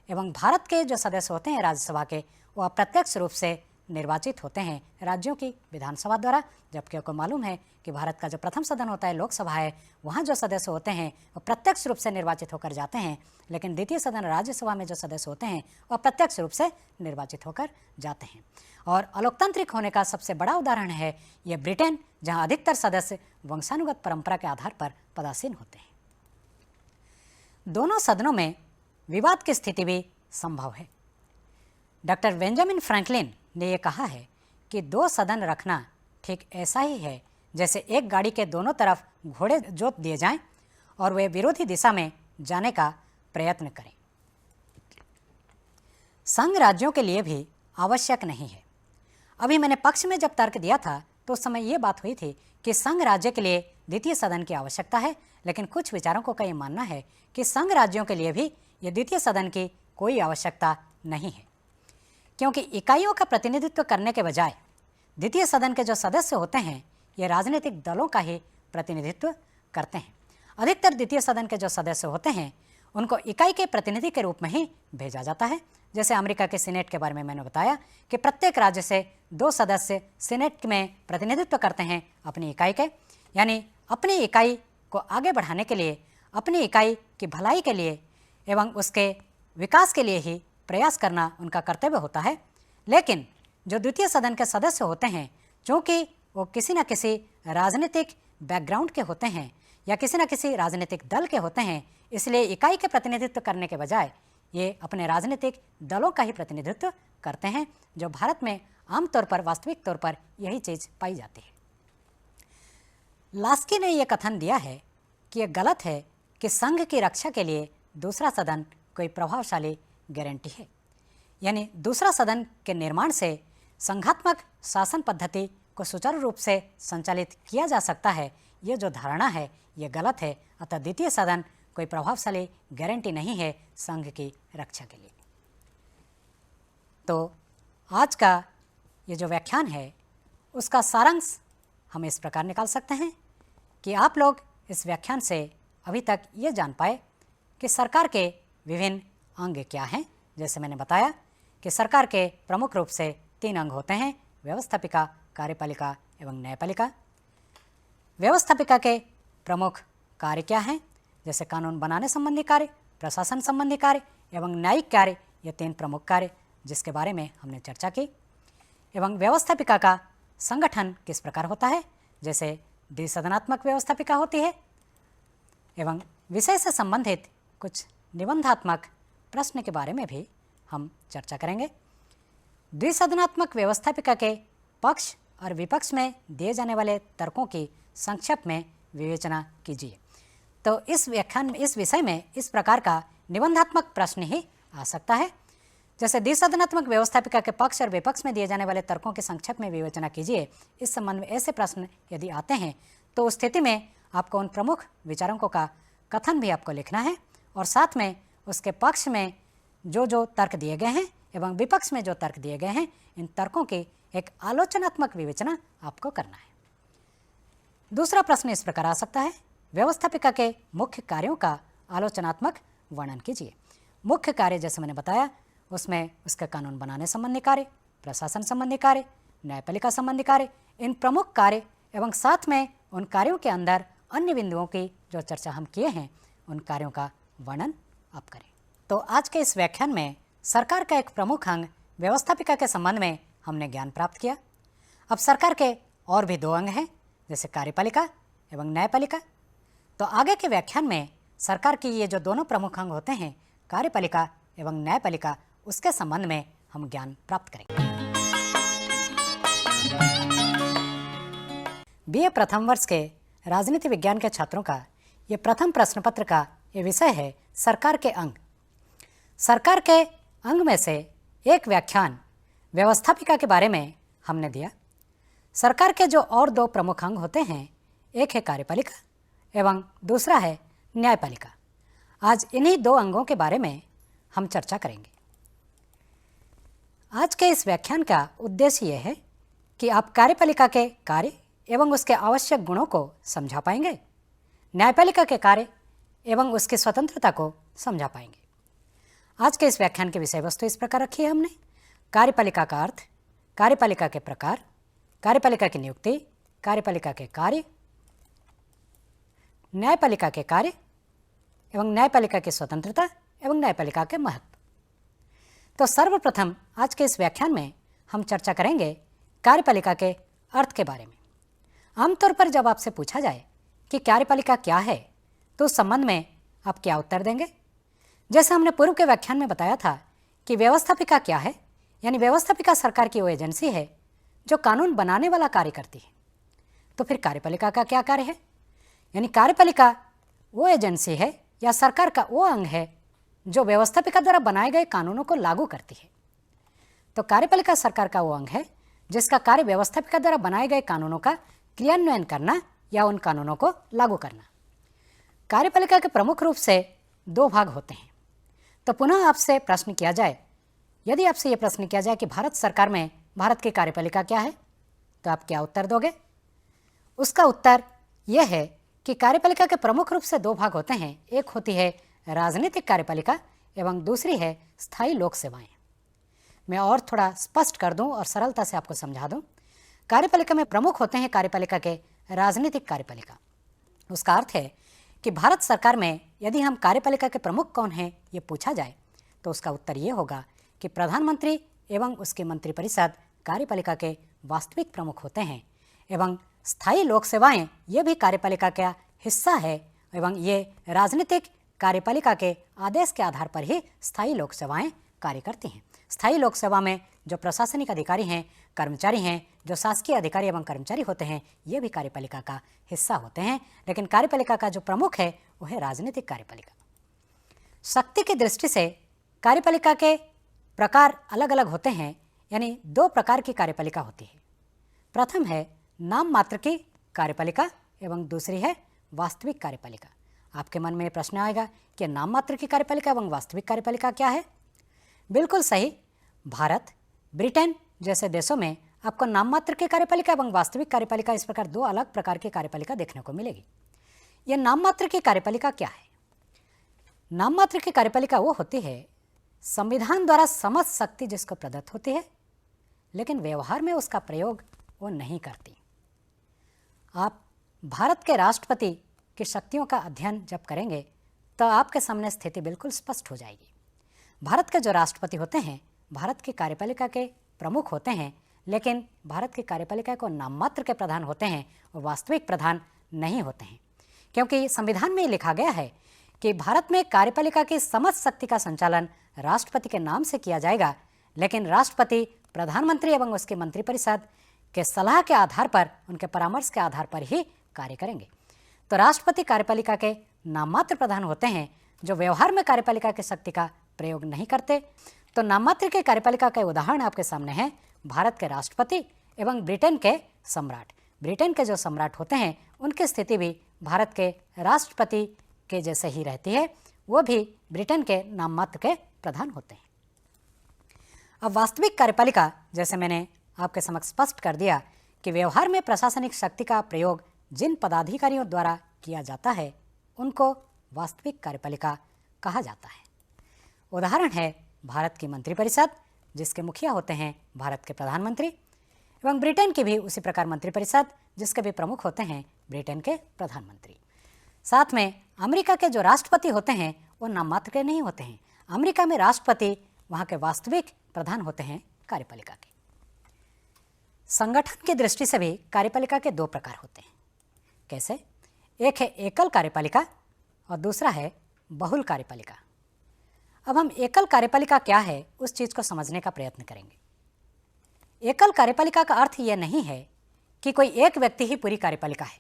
Speaker 1: एवं भारत के जो सदस्य होते हैं राज्यसभा के, वो अप्रत्यक्ष रूप से निर्वाचित होते हैं राज्यों की विधानसभा द्वारा, जबकि आपको मालूम है कि भारत का जो प्रथम सदन होता है लोकसभा है, वहाँ जो सदस्य होते हैं वो प्रत्यक्ष रूप से निर्वाचित होकर जाते हैं, लेकिन द्वितीय सदन राज्यसभा में जो सदस्य होते हैं वो अप्रत्यक्ष रूप से निर्वाचित होकर जाते हैं। और अलोकतांत्रिक होने का सबसे बड़ा उदाहरण है ये ब्रिटेन, जहाँ अधिकतर सदस्य वंशानुगत परंपरा के आधार पर पदासीन होते हैं। दोनों सदनों में विवाद की स्थिति भी संभव है। डॉक्टर बेंजामिन फ्रैंकलिन ने यह कहा है कि 2 सदन रखना ठीक ऐसा ही है जैसे एक गाड़ी के दोनों तरफ घोड़े जोत दिए जाएं और वे विरोधी दिशा में जाने का प्रयत्न करें। संघ राज्यों के लिए भी आवश्यक नहीं है। अभी मैंने पक्ष में जब तर्क दिया था तो उस समय ये बात हुई थी कि संघ राज्य के लिए द्वितीय सदन की आवश्यकता है, लेकिन कुछ विचारों को का ये मानना है कि संघ राज्यों के लिए भी ये द्वितीय सदन की कोई आवश्यकता नहीं है, क्योंकि इकाइयों का प्रतिनिधित्व करने के बजाय द्वितीय सदन के जो सदस्य होते हैं ये राजनीतिक दलों का ही प्रतिनिधित्व करते हैं। अधिकतर द्वितीय सदन के जो सदस्य होते हैं उनको इकाई के प्रतिनिधि के रूप में ही भेजा जाता है। जैसे अमेरिका के सीनेट के बारे में मैंने बताया कि प्रत्येक राज्य से 2 सदस्य सीनेट में प्रतिनिधित्व करते हैं अपनी इकाई के, यानी अपनी इकाई को आगे बढ़ाने के लिए, अपनी इकाई की भलाई के लिए एवं उसके विकास के लिए ही प्रयास करना उनका कर्तव्य होता है। लेकिन जो द्वितीय सदन के सदस्य होते हैं, चूँकि वो किसी न किसी राजनीतिक बैकग्राउंड के होते हैं या किसी न किसी राजनीतिक दल के होते हैं, इसलिए इकाई के प्रतिनिधित्व करने के बजाय ये अपने राजनीतिक दलों का ही प्रतिनिधित्व करते हैं, जो भारत में आमतौर पर वास्तविक तौर पर यही चीज़ पाई जाती है। लास्की ने यह कथन दिया है कि यह गलत है कि संघ की रक्षा के लिए दूसरा सदन कोई प्रभावशाली गारंटी है, यानी दूसरा सदन के निर्माण से संघात्मक शासन पद्धति को सुचारू रूप से संचालित किया जा सकता है। ये जो धारणा है ये गलत है, अतः द्वितीय सदन कोई प्रभावशाली गारंटी नहीं है संघ की रक्षा के लिए। तो आज का ये जो व्याख्यान है उसका सारांश हम इस प्रकार निकाल सकते हैं कि आप लोग इस व्याख्यान से अभी तक ये जान पाए कि सरकार के विभिन्न अंग क्या हैं। जैसे मैंने बताया कि सरकार के प्रमुख रूप से 3 अंग होते हैं, व्यवस्थापिका, कार्यपालिका एवं न्यायपालिका। व्यवस्थापिका के प्रमुख कार्य क्या हैं? जैसे कानून बनाने संबंधी कार्य, प्रशासन संबंधी कार्य एवं न्यायिक कार्य, ये 3 प्रमुख कार्य जिसके बारे में हमने चर्चा की। एवं व्यवस्थापिका का संगठन किस प्रकार होता है, जैसे द्विसदनात्मक व्यवस्थापिका होती है। एवं विषय से संबंधित कुछ निबंधात्मक प्रश्न के बारे में भी हम चर्चा करेंगे। द्विसदनात्मक व्यवस्थापिका के पक्ष और विपक्ष में दिए जाने वाले तर्कों की संक्षेप में विवेचना कीजिए। तो इस व्याख्यान में इस विषय में इस प्रकार का निबंधात्मक प्रश्न ही आ सकता है, जैसे द्विसदनात्मक व्यवस्थापिका के पक्ष और विपक्ष में दिए जाने वाले तर्कों के संक्षेप में विवेचना कीजिए। इस संबंध में ऐसे प्रश्न यदि आते हैं तो उस स्थिति में आपको उन प्रमुख विचारकों का कथन भी आपको लिखना है और साथ में उसके पक्ष में जो तर्क दिए गए हैं एवं विपक्ष में जो तर्क दिए गए हैं, इन तर्कों की एक आलोचनात्मक विवेचना आपको करना है। दूसरा प्रश्न इस प्रकार आ सकता है, व्यवस्थापिका के मुख्य कार्यों का आलोचनात्मक वर्णन कीजिए। मुख्य कार्य जैसे मैंने बताया उसमें उसके कानून बनाने संबंधी कार्य, प्रशासन संबंधी कार्य, न्यायपालिका संबंधी कार्य, इन प्रमुख कार्य एवं साथ में उन कार्यों के अंदर अन्य बिंदुओं की जो चर्चा हम किए हैं उन कार्यों का वर्णन आप करें। तो आज के इस व्याख्यान में सरकार का एक प्रमुख अंग व्यवस्थापिका के संबंध में हमने ज्ञान प्राप्त किया। अब सरकार के और भी 2 अंग हैं, जैसे कार्यपालिका एवं न्यायपालिका। तो आगे के व्याख्यान में सरकार की ये जो दोनों प्रमुख अंग होते हैं, कार्यपालिका एवं न्यायपालिका, उसके संबंध में हम ज्ञान प्राप्त करेंगे। बीए प्रथम वर्ष के राजनीति विज्ञान के छात्रों का ये प्रथम प्रश्न पत्र का ये विषय है सरकार के अंग। सरकार के अंग में से एक व्याख्यान व्यवस्थापिका के बारे में हमने दिया। सरकार के जो और 2 प्रमुख अंग होते हैं, एक है कार्यपालिका एवं दूसरा है न्यायपालिका। आज इन्हीं 2 अंगों के बारे में हम चर्चा करेंगे। आज के इस व्याख्यान का उद्देश्य यह है कि आप कार्यपालिका के कार्य एवं उसके आवश्यक गुणों को समझा पाएंगे, न्यायपालिका के कार्य एवं उसकी स्वतंत्रता को समझा पाएंगे। आज के इस व्याख्यान की विषय वस्तु इस प्रकार रखी है हमने, कार्यपालिका का अर्थ, कार्यपालिका के प्रकार, कार्यपालिका की नियुक्ति, कार्यपालिका के कार्य, न्यायपालिका के कार्य एवं न्यायपालिका की स्वतंत्रता एवं न्यायपालिका के महत्व। तो सर्वप्रथम आज के इस व्याख्यान में हम चर्चा करेंगे कार्यपालिका के अर्थ के बारे में। आमतौर पर जब आपसे पूछा जाए कि कार्यपालिका क्या है तो उस संबंध में आप क्या उत्तर देंगे? जैसे हमने पूर्व के व्याख्यान में बताया था कि व्यवस्थापिका क्या है, यानी व्यवस्थापिका सरकार की वो एजेंसी है जो कानून बनाने वाला कार्य करती है। तो फिर कार्यपालिका का क्या कार्य है? यानी कार्यपालिका वो एजेंसी है या सरकार का वो अंग है जो व्यवस्थापिका द्वारा बनाए गए कानूनों को लागू करती है। तो कार्यपालिका सरकार का वो अंग है जिसका कार्य व्यवस्थापिका द्वारा बनाए गए कानूनों का क्रियान्वयन करना या उन कानूनों को लागू करना। कार्यपालिका के प्रमुख रूप से 2 भाग होते हैं। तो पुनः आपसे प्रश्न किया जाए, यदि आपसे ये प्रश्न किया जाए कि भारत सरकार में भारत की कार्यपालिका क्या है, तो आप क्या उत्तर दोगे? उसका उत्तर यह है कि कार्यपालिका के प्रमुख रूप से 2 भाग होते हैं। एक होती है राजनीतिक कार्यपालिका एवं दूसरी है स्थायी लोक सेवाएं। मैं और थोड़ा स्पष्ट कर दूं और सरलता से आपको समझा दूं। कार्यपालिका में प्रमुख होते हैं कार्यपालिका के राजनीतिक कार्यपालिका। उसका अर्थ है कि भारत सरकार में यदि हम कार्यपालिका के प्रमुख कौन हैं ये पूछा जाए तो उसका उत्तर ये होगा कि प्रधानमंत्री एवं उसके मंत्रिपरिषद कार्यपालिका के वास्तविक प्रमुख होते हैं एवं स्थायी लोक सेवाएं ये भी कार्यपालिका का हिस्सा है एवं ये राजनीतिक कार्यपालिका के आदेश के आधार पर ही स्थायी लोक सेवाएं कार्य करती हैं। स्थायी लोक सेवा में जो प्रशासनिक अधिकारी हैं, कर्मचारी हैं, जो शासकीय अधिकारी एवं कर्मचारी होते हैं, ये भी कार्यपालिका का हिस्सा होते हैं। लेकिन कार्यपालिका का जो प्रमुख है वो है राजनीतिक कार्यपालिका। शक्ति की दृष्टि से कार्यपालिका के प्रकार अलग अलग होते हैं, यानी दो प्रकार की कार्यपालिका होती है। प्रथम है नाम मात्र की कार्यपालिका एवं दूसरी है वास्तविक कार्यपालिका। आपके मन में प्रश्न आएगा कि नाम मात्र की कार्यपालिका एवं वास्तविक कार्यपालिका क्या है? बिल्कुल सही। भारत, ब्रिटेन जैसे देशों में आपको नाम मात्र की कार्यपालिका एवं वास्तविक कार्यपालिका इस प्रकार दो अलग प्रकार की कार्यपालिका देखने को मिलेगी। यह नाम मात्र की कार्यपालिका क्या है? नाम मात्र की कार्यपालिका वो होती है संविधान द्वारा समस्त शक्ति जिसको प्रदत्त होती है, लेकिन व्यवहार में उसका प्रयोग वो नहीं करती। आप भारत के राष्ट्रपति की शक्तियों का अध्ययन जब करेंगे तो आपके सामने स्थिति बिल्कुल स्पष्ट हो जाएगी। भारत के जो राष्ट्रपति होते हैं भारत की कार्यपालिका के प्रमुख होते हैं, लेकिन भारत की कार्यपालिका को नाम मात्र के प्रधान होते हैं और वास्तविक प्रधान नहीं होते हैं, क्योंकि संविधान में लिखा गया है कि भारत में कार्यपालिका की समस्त शक्ति का संचालन राष्ट्रपति के नाम से किया जाएगा, लेकिन राष्ट्रपति प्रधानमंत्री एवं उसके मंत्रिपरिषद के सलाह के आधार पर, उनके परामर्श के आधार पर ही कार्य करेंगे। तो राष्ट्रपति कार्यपालिका के नाम मात्र प्रधान होते हैं जो व्यवहार में कार्यपालिका की शक्ति का प्रयोग नहीं करते। तो नाम मात्र के कार्यपालिका के उदाहरण आपके सामने हैं भारत के राष्ट्रपति एवं ब्रिटेन के सम्राट। ब्रिटेन के जो सम्राट होते हैं उनकी स्थिति भी भारत के राष्ट्रपति के जैसे ही रहती है, वो भी ब्रिटेन के नाम मात्र के प्रधान होते हैं। अब वास्तविक कार्यपालिका, जैसे मैंने आपके समक्ष स्पष्ट कर दिया कि व्यवहार में प्रशासनिक शक्ति का प्रयोग जिन पदाधिकारियों द्वारा किया जाता है उनको वास्तविक कार्यपालिका कहा जाता है। उदाहरण है भारत की मंत्रिपरिषद, जिसके मुखिया होते हैं भारत के प्रधानमंत्री, एवं ब्रिटेन की भी उसी प्रकार मंत्रिपरिषद, जिसके भी प्रमुख होते हैं ब्रिटेन के प्रधानमंत्री। साथ में अमेरिका के जो राष्ट्रपति होते हैं वो नाम मात्र के नहीं होते हैं। अमेरिका में राष्ट्रपति वहाँ के वास्तविक प्रधान होते हैं कार्यपालिका के। संगठन की दृष्टि से भी कार्यपालिका के दो प्रकार होते हैं। कैसे? एक है एकल कार्यपालिका और दूसरा है बहुल कार्यपालिका। अब हम एकल कार्यपालिका क्या है उस चीज़ को समझने का प्रयत्न करेंगे। एकल कार्यपालिका का अर्थ यह नहीं है कि कोई एक व्यक्ति ही पूरी कार्यपालिका है।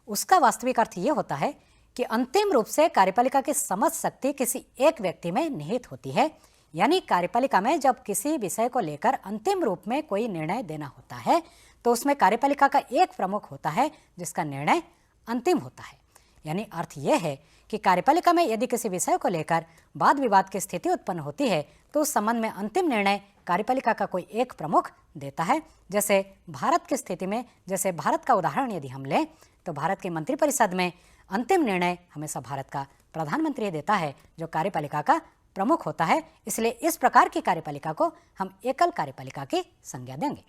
Speaker 1: उसका वास्तविक अर्थ ये होता है कि अंतिम रूप से कार्यपालिका की समस्त शक्ति किसी एक व्यक्ति में निहित होती है। यानी कार्यपालिका में जब किसी विषय को लेकर अंतिम रूप में कोई निर्णय देना होता है तो उसमें कार्यपालिका का एक प्रमुख होता है जिसका निर्णय अंतिम होता है। यानी अर्थ यह है कि कार्यपालिका में यदि किसी विषय को लेकर वाद विवाद की स्थिति उत्पन्न होती है तो उस संबंध में अंतिम निर्णय कार्यपालिका का कोई एक प्रमुख देता है। जैसे भारत की स्थिति में, जैसे भारत का उदाहरण यदि हम लें तो भारत की मंत्रिपरिषद में अंतिम निर्णय हमेशा भारत का प्रधानमंत्री देता है जो कार्यपालिका का प्रमुख होता है। इसलिए इस प्रकार की कार्यपालिका को हम एकल कार्यपालिका की संज्ञा देंगे।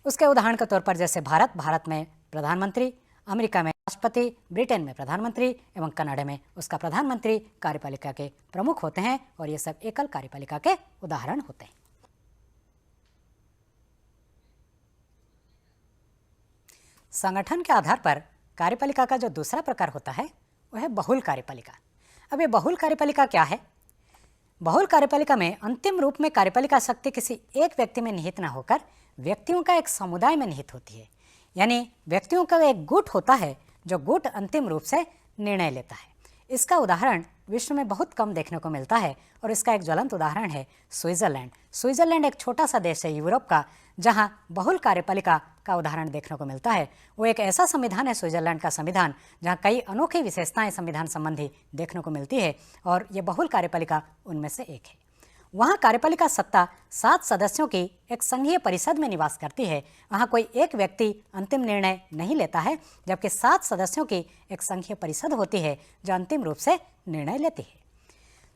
Speaker 1: उसके उदाहरण के तौर पर जैसे भारत में प्रधानमंत्री, अमेरिका में राष्ट्रपति, ब्रिटेन में प्रधानमंत्री एवं कनाडा में उसका प्रधानमंत्री कार्यपालिका के प्रमुख होते हैं और ये सब एकल कार्यपालिका के उदाहरण होते हैं। संगठन के आधार पर कार्यपालिका का जो दूसरा प्रकार होता है वह है बहुल कार्यपालिका। अब ये बहुल कार्यपालिका क्या है? बहुल कार्यपालिका में अंतिम रूप में कार्यपालिका शक्ति किसी एक व्यक्ति में निहित न होकर व्यक्तियों का एक समुदाय में निहित होती है। यानी व्यक्तियों का एक गुट होता है जो गुट अंतिम रूप से निर्णय लेता है। इसका उदाहरण विश्व में बहुत कम देखने को मिलता है और इसका एक ज्वलंत उदाहरण है स्विट्जरलैंड। स्विट्जरलैंड एक छोटा सा देश है यूरोप का जहां बहुल कार्यपालिका का उदाहरण देखने को मिलता है। वो एक ऐसा संविधान है स्विट्जरलैंड का संविधान जहां कई अनोखी विशेषताएं संविधान संबंधी देखने को मिलती है और ये बहुल कार्यपालिका उनमें से एक है। वहाँ कार्यपालिका सत्ता 7 सदस्यों की एक संघीय परिषद में निवास करती है। वहाँ कोई एक व्यक्ति अंतिम निर्णय नहीं लेता है, जबकि 7 सदस्यों की एक संघीय परिषद होती है जो अंतिम रूप से निर्णय लेती है।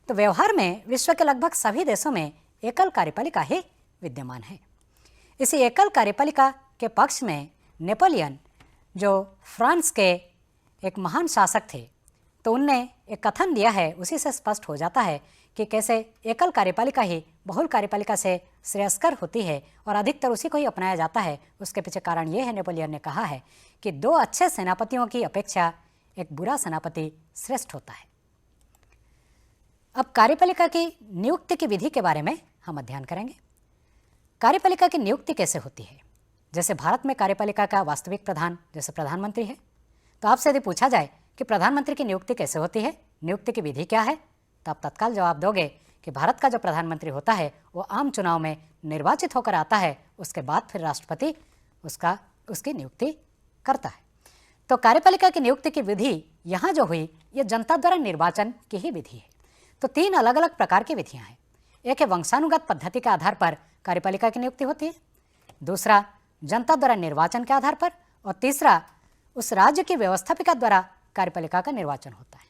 Speaker 1: तो व्यवहार में विश्व के लगभग सभी देशों में एकल कार्यपालिका ही विद्यमान है। इसी एकल कार्यपालिका के पक्ष में नेपोलियन, जो फ्रांस के एक महान शासक थे, तो उनने एक कथन दिया है। उसी से स्पष्ट हो जाता है कि कैसे एकल कार्यपालिका ही बहुल कार्यपालिका से श्रेयस्कर होती है और अधिकतर उसी को ही अपनाया जाता है। उसके पीछे कारण ये है, नेपोलियन ने कहा है कि 2 अच्छे सेनापतियों की अपेक्षा एक बुरा सेनापति श्रेष्ठ होता है। अब कार्यपालिका की नियुक्ति की विधि के बारे में हम अध्ययन करेंगे। कार्यपालिका की नियुक्ति कैसे होती है? जैसे भारत में कार्यपालिका का वास्तविक प्रधान जैसे प्रधानमंत्री है, तो आपसे यदि पूछा जाए कि प्रधानमंत्री की नियुक्ति कैसे होती है, नियुक्ति की विधि क्या है, तो आप तत्काल जवाब दोगे कि भारत का जो प्रधानमंत्री होता है वो आम चुनाव में निर्वाचित होकर आता है, उसके बाद फिर राष्ट्रपति उसकी नियुक्ति करता है। तो कार्यपालिका की नियुक्ति की विधि यहाँ जो हुई ये जनता द्वारा निर्वाचन की ही विधि है। तो 3 अलग अलग प्रकार की विधियाँ हैं। एक है वंशानुगत पद्धति के आधार पर कार्यपालिका की नियुक्ति होती है, दूसरा जनता द्वारा निर्वाचन के आधार पर, और तीसरा उस राज्य की व्यवस्थापिका द्वारा कार्यपालिका का निर्वाचन होता है।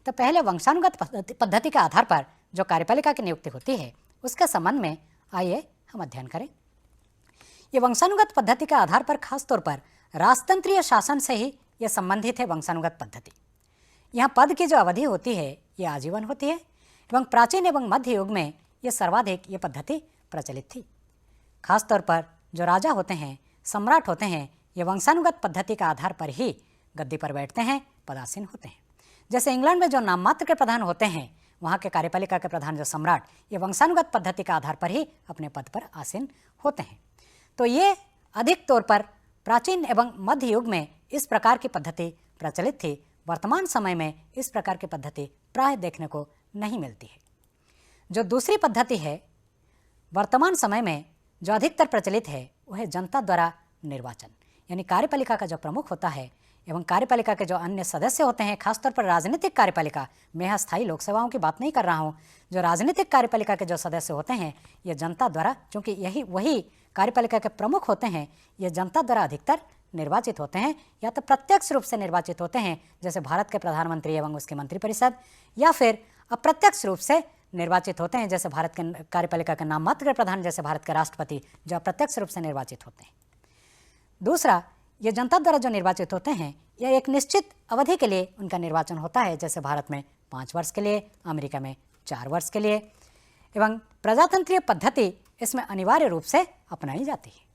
Speaker 1: तो पहले वंशानुगत पद्धति के आधार पर जो कार्यपालिका की नियुक्ति होती है उसके संबंध में आइए हम अध्ययन करें। ये वंशानुगत पद्धति के आधार पर खास तौर पर राजतंत्रीय शासन से ही यह संबंधित है। वंशानुगत पद्धति यहाँ पद की जो अवधि होती है ये आजीवन होती है एवं प्राचीन एवं मध्य युग में ये सर्वाधिक ये पद्धति प्रचलित थी। खास तौर पर जो राजा होते हैं, सम्राट होते हैं, ये वंशानुगत पद्धति के आधार पर ही गद्दी पर बैठते हैं, पदासीन होते हैं। जैसे इंग्लैंड में जो नाम मात्र के प्रधान होते हैं, वहाँ के कार्यपालिका के प्रधान जो सम्राट, ये वंशानुगत पद्धति के आधार पर ही अपने पद पर आसीन होते हैं। तो ये अधिक तौर पर प्राचीन एवं मध्य युग में इस प्रकार की पद्धति प्रचलित थी। वर्तमान समय में इस प्रकार की पद्धति प्राय देखने को नहीं मिलती है। जो दूसरी पद्धति है वर्तमान समय में जो अधिकतर प्रचलित है वह है जनता द्वारा निर्वाचन, यानी कार्यपालिका का जो प्रमुख होता है एवं कार्यपालिका के जो अन्य सदस्य होते हैं, खासतौर पर राजनीतिक कार्यपालिका, मैं यहाँ स्थायी लोक सेवाओं की बात नहीं कर रहा हूँ, जो राजनीतिक कार्यपालिका के जो सदस्य होते हैं ये जनता द्वारा, क्योंकि यही वही कार्यपालिका के प्रमुख होते हैं, ये जनता द्वारा अधिकतर निर्वाचित होते हैं, या तो प्रत्यक्ष रूप से निर्वाचित होते हैं जैसे भारत के प्रधानमंत्री एवं उसकी मंत्रिपरिषद, या फिर अप्रत्यक्ष रूप से निर्वाचित होते हैं जैसे भारत के कार्यपालिका के नाम मात्र के प्रधान जैसे भारत के राष्ट्रपति, जो अप्रत्यक्ष रूप से निर्वाचित होते हैं। दूसरा, ये जनता द्वारा जो निर्वाचित होते हैं यह एक निश्चित अवधि के लिए उनका निर्वाचन होता है, जैसे भारत में 5 वर्ष के लिए, अमेरिका में 4 वर्ष के लिए, एवं प्रजातंत्रीय पद्धति इसमें अनिवार्य रूप से अपनाई जाती है।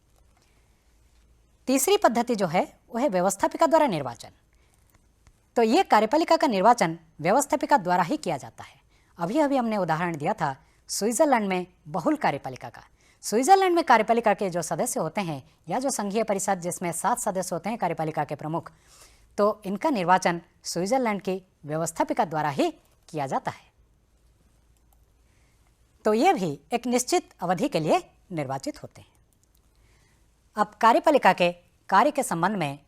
Speaker 1: तीसरी पद्धति जो है वह है व्यवस्थापिका द्वारा निर्वाचन। तो ये कार्यपालिका का निर्वाचन व्यवस्थापिका द्वारा ही किया जाता है। अभी हमने उदाहरण दिया था स्विट्जरलैंड में बहुल कार्यपालिका का। स्विट्जरलैंड में कार्यपालिका के जो सदस्य होते हैं या जो संघीय परिषद जिसमें 7 सदस्य होते हैं कार्यपालिका के प्रमुख, तो इनका निर्वाचन स्विट्जरलैंड की व्यवस्थापिका द्वारा ही किया जाता है। तो ये भी एक निश्चित अवधि के लिए निर्वाचित होते हैं। अब कार्यपालिका के कार्य के संबंध में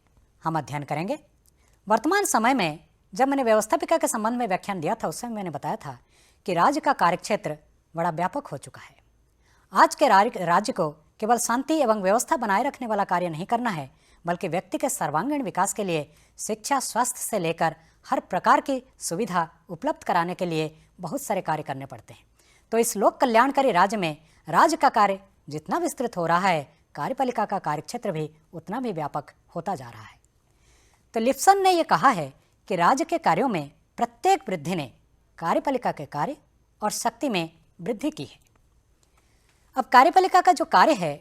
Speaker 1: हम अध्ययन करेंगे। वर्तमान समय में जब मैंने व्यवस्थापिका के संबंध में व्याख्यान दिया था उस समय मैंने बताया था कि राज्य का कार्यक्षेत्र बड़ा व्यापक हो चुका है। आज के राज्य को केवल शांति एवं व्यवस्था बनाए रखने वाला कार्य नहीं करना है, बल्कि व्यक्ति के सर्वांगीण विकास के लिए शिक्षा, स्वास्थ्य से लेकर हर प्रकार की सुविधा उपलब्ध कराने के लिए बहुत सारे कार्य करने पड़ते हैं। तो इस लोक कल्याणकारी राज्य में राज्य का कार्य जितना विस्तृत हो रहा है, कार्यपालिका का कार्यक्षेत्र भी उतना भी व्यापक होता जा रहा है। तो लिप्सन ने यह कहा है कि राज्य के कार्यों में प्रत्येक वृद्धि ने कार्यपालिका के कार्य और शक्ति में वृद्धि की है। अब कार्यपालिका का जो कार्य है,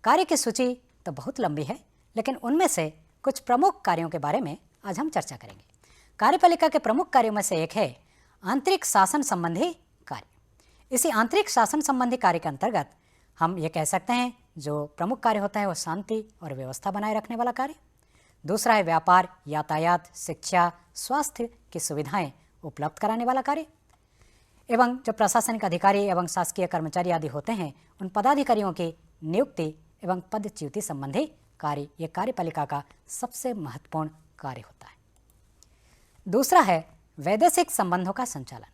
Speaker 1: कार्य की सूची तो बहुत लंबी है, लेकिन उनमें से कुछ प्रमुख कार्यों के बारे में आज हम चर्चा करेंगे। कार्यपालिका के प्रमुख कार्यों में से एक है आंतरिक शासन संबंधी कार्य। इसी आंतरिक शासन संबंधी कार्य के अंतर्गत हम ये कह सकते हैं जो प्रमुख कार्य होता है वो शांति और व्यवस्था बनाए रखने वाला कार्य। दूसरा है व्यापार, यातायात, शिक्षा, स्वास्थ्य की सुविधाएं उपलब्ध कराने वाला कार्य। एवं जो प्रशासनिक अधिकारी एवं शासकीय कर्मचारी आदि होते हैं उन पदाधिकारियों की नियुक्ति एवं पदच्युति संबंधी कार्य, ये कार्यपालिका का सबसे महत्वपूर्ण कार्य होता है। दूसरा है वैदेशिक संबंधों का संचालन।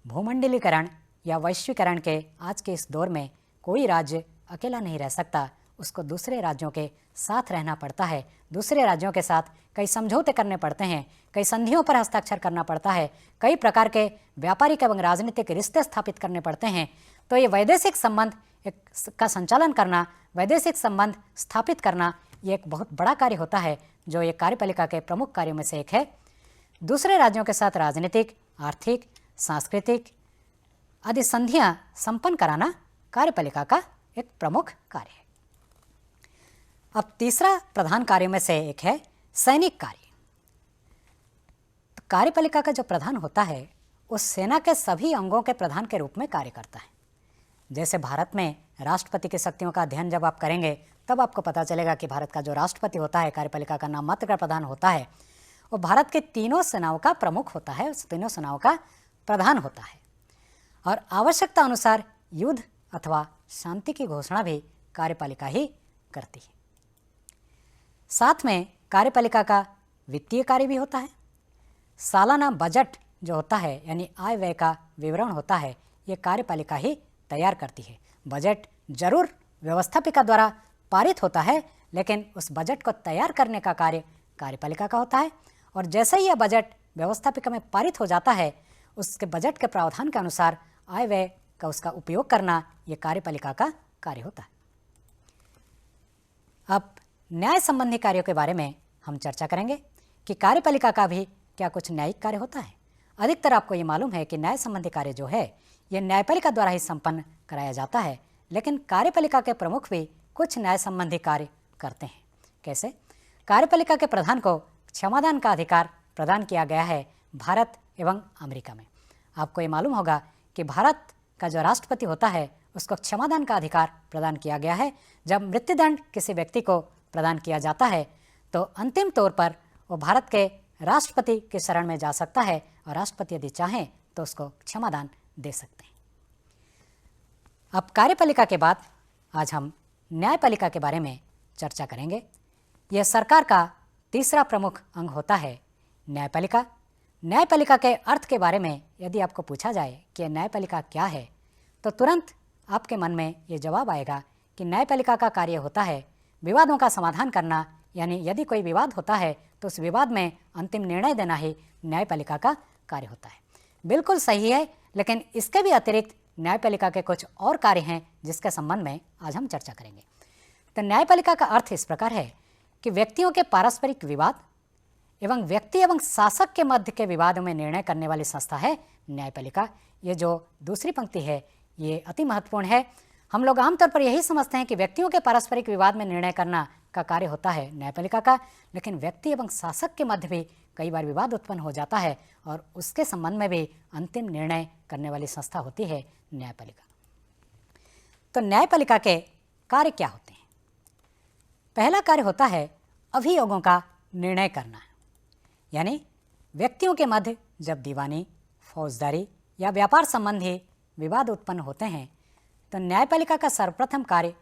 Speaker 1: भूमंडलीकरण या वैश्वीकरण के आज के इस दौर में कोई राज्य अकेला नहीं रह सकता, उसको दूसरे राज्यों के साथ रहना पड़ता है। दूसरे राज्यों के साथ कई समझौते करने पड़ते हैं, कई संधियों पर हस्ताक्षर करना पड़ता है, कई प्रकार के व्यापारिक एवं राजनीतिक रिश्ते स्थापित करने पड़ते हैं। तो ये वैदेशिक संबंध का संचालन करना, वैदेशिक संबंध स्थापित करना, ये एक बहुत बड़ा कार्य होता है जो ये कार्यपालिका के प्रमुख कार्यों में से एक है। दूसरे राज्यों के साथ राजनीतिक, आर्थिक, सांस्कृतिक आदि संधियां संपन्न कराना कार्यपालिका का एक प्रमुख कार्य है। अब तीसरा प्रधान कार्य में से एक है सैनिक कार्य। तो कार्यपालिका का जो प्रधान होता है उस सेना के सभी अंगों के प्रधान के रूप में कार्य करता है। जैसे भारत में राष्ट्रपति की शक्तियों का अध्ययन जब आप करेंगे तब आपको पता चलेगा कि भारत का जो राष्ट्रपति होता है, कार्यपालिका का नाम मात्र का प्रधान होता है, वो भारत के तीनों सेनाओं का प्रमुख होता है, उस तीनों सेनाओं का प्रधान होता है। और आवश्यकता अनुसार युद्ध अथवा शांति की घोषणा भी कार्यपालिका ही करती है। साथ में कार्यपालिका का वित्तीय कार्य भी होता है। सालाना बजट जो होता है यानी आय व्यय का विवरण होता है, ये कार्यपालिका ही तैयार करती है। बजट जरूर व्यवस्थापिका द्वारा पारित होता है, लेकिन उस बजट को तैयार करने का कार्य कार्यपालिका का होता है। और जैसे ही यह बजट व्यवस्थापिका में पारित हो जाता है, उसके बजट के प्रावधान के अनुसार आय व्यय का उसका उपयोग करना ये कार्यपालिका का कार्य होता है। अब न्याय संबंधी कार्यों के बारे में हम चर्चा करेंगे कि कार्यपालिका का भी क्या कुछ न्यायिक कार्य होता है। अधिकतर आपको ये मालूम है कि न्याय संबंधी कार्य जो है ये न्यायपालिका द्वारा ही संपन्न कराया जाता है, लेकिन कार्यपालिका के प्रमुख भी कुछ न्याय संबंधी कार्य करते हैं। कैसे? कार्यपालिका के प्रधान को क्षमादान का अधिकार प्रदान किया गया है भारत एवं अमेरिका में। आपको ये मालूम होगा कि भारत का जो राष्ट्रपति होता है उसको क्षमादान का अधिकार प्रदान किया गया है। जब मृत्युदंड किसी व्यक्ति को प्रदान किया जाता है तो अंतिम तौर पर वो भारत के राष्ट्रपति के शरण में जा सकता है और राष्ट्रपति यदि चाहें तो उसको क्षमादान दे सकते हैं। अब कार्यपालिका के बाद आज हम न्यायपालिका के बारे में चर्चा करेंगे। यह सरकार का तीसरा प्रमुख अंग होता है न्यायपालिका। न्यायपालिका के अर्थ के बारे में यदि आपको पूछा जाए कि न्यायपालिका क्या है, तो तुरंत आपके मन में ये जवाब आएगा कि न्यायपालिका का कार्य होता है विवादों का समाधान करना, यानी यदि कोई विवाद होता है तो उस विवाद में अंतिम निर्णय देना ही न्यायपालिका का कार्य होता है। बिल्कुल सही है, लेकिन इसके भी अतिरिक्त न्यायपालिका के कुछ और कार्य हैं जिसके संबंध में आज हम चर्चा करेंगे। तो न्यायपालिका का अर्थ इस प्रकार है कि व्यक्तियों के पारस्परिक विवाद एवं व्यक्ति एवं शासक के मध्य के विवादों में निर्णय करने वाली संस्था है न्यायपालिका। ये जो दूसरी पंक्ति है ये अति महत्वपूर्ण है। हम लोग आमतौर पर यही समझते हैं कि व्यक्तियों के पारस्परिक विवाद में निर्णय करना का कार्य होता है न्यायपालिका का, लेकिन व्यक्ति एवं शासक के मध्य भी कई बार विवाद उत्पन्न हो जाता है और उसके संबंध में भी अंतिम निर्णय करने वाली संस्था होती है न्यायपालिका। तो न्यायपालिका के कार्य क्या होते हैं? पहला कार्य होता है अभियोगों का निर्णय करना, यानी व्यक्तियों के मध्य जब दीवानी, फौजदारी या व्यापार संबंधी विवाद उत्पन्न होते हैं तो न्यायपालिका का सर्वप्रथम कार्य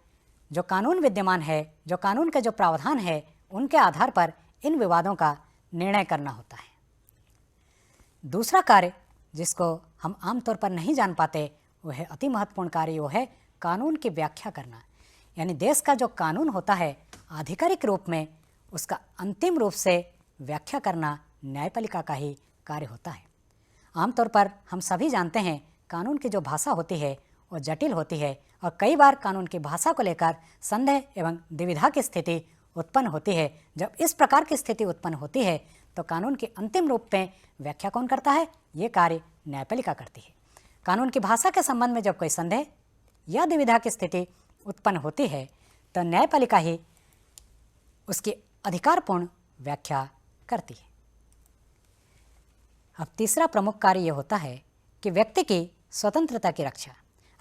Speaker 1: जो कानून विद्यमान है, जो कानून के जो प्रावधान है, उनके आधार पर इन विवादों का निर्णय करना होता है। दूसरा कार्य जिसको हम आमतौर पर नहीं जान पाते वह है अति महत्वपूर्ण कार्य, वो है कानून की व्याख्या करना, यानी देश का जो कानून होता है आधिकारिक रूप में उसका अंतिम रूप से व्याख्या करना न्यायपालिका का ही कार्य होता है। आमतौर पर हम सभी जानते हैं कानून की जो भाषा होती है वो जटिल होती है और कई बार कानून की भाषा को लेकर संदेह एवं दुविधा की स्थिति उत्पन्न होती है। जब इस प्रकार की स्थिति उत्पन्न होती है तो कानून की अंतिम रूप में व्याख्या कौन करता है? ये कार्य न्यायपालिका करती है। कानून की भाषा के संबंध में जब कोई संदेह या दुविधा की स्थिति उत्पन्न होती है तो न्यायपालिका ही उसकी अधिकारपूर्ण व्याख्या करती है। अब तीसरा प्रमुख कार्य यह होता है कि व्यक्ति की स्वतंत्रता की रक्षा।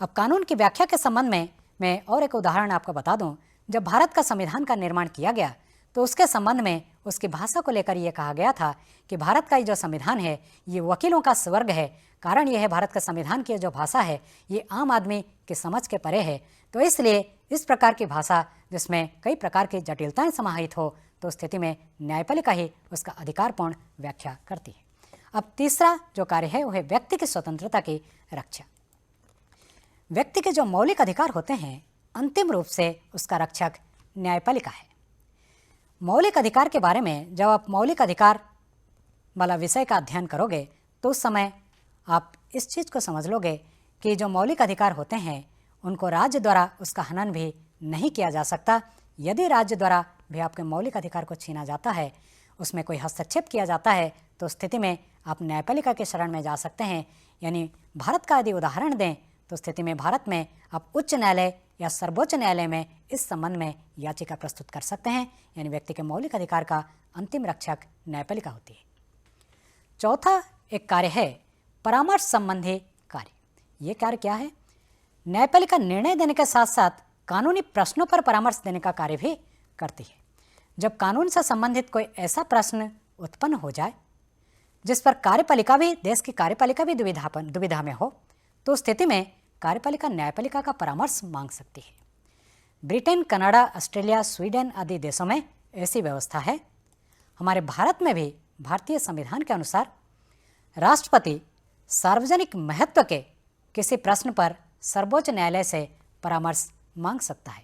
Speaker 1: अब कानून की व्याख्या के संबंध में मैं और एक उदाहरण आपको बता दूं। जब भारत का संविधान का निर्माण किया गया तो उसके संबंध में उसकी भाषा को लेकर यह कहा गया था कि भारत का ये जो संविधान है ये वकीलों का स्वर्ग है। कारण यह है भारत का संविधान की जो भाषा है ये आम आदमी की समझ के परे है, तो इसलिए इस प्रकार की भाषा जिसमें कई प्रकार की जटिलताएं समाहित हो तो स्थिति में न्यायपालिका ही उसका अधिकारपूर्ण व्याख्या करती है। अब तीसरा जो कार्य है वह है व्यक्ति की स्वतंत्रता की रक्षा। व्यक्ति के जो मौलिक अधिकार होते हैं अंतिम रूप से उसका रक्षक न्यायपालिका है। मौलिक अधिकार के बारे में जब आप मौलिक अधिकार वाला विषय का अध्ययन करोगे तो उस समय आप इस चीज़ को समझ लोगे कि जो मौलिक अधिकार होते हैं उनको राज्य द्वारा उसका हनन भी नहीं किया जा सकता। यदि राज्य द्वारा भी आपके मौलिक अधिकार को छीना जाता है, उसमें कोई हस्तक्षेप किया जाता है, तो स्थिति में आप न्यायपालिका के शरण में जा सकते हैं। यानी भारत का यदि उदाहरण दें तो स्थिति में भारत में आप उच्च न्यायालय या सर्वोच्च न्यायालय में इस संबंध में याचिका प्रस्तुत कर सकते हैं। यानी व्यक्ति के मौलिक अधिकार का अंतिम रक्षक न्यायपालिका होती है। चौथा एक कार्य है परामर्श संबंधी कार्य। ये कार्य क्या है? न्यायपालिका निर्णय देने के साथ साथ कानूनी प्रश्नों पर परामर्श देने का कार्य भी करती है। जब कानून से संबंधित कोई ऐसा प्रश्न उत्पन्न हो जाए जिस पर देश की कार्यपालिका भी दुविधा में हो, तो उस स्थिति में कार्यपालिका न्यायपालिका का परामर्श मांग सकती है। ब्रिटेन, कनाडा, ऑस्ट्रेलिया, स्वीडन आदि देशों में ऐसी व्यवस्था है। हमारे भारत में भी भारतीय संविधान के अनुसार राष्ट्रपति सार्वजनिक महत्व के किसी प्रश्न पर सर्वोच्च न्यायालय से परामर्श मांग सकता है।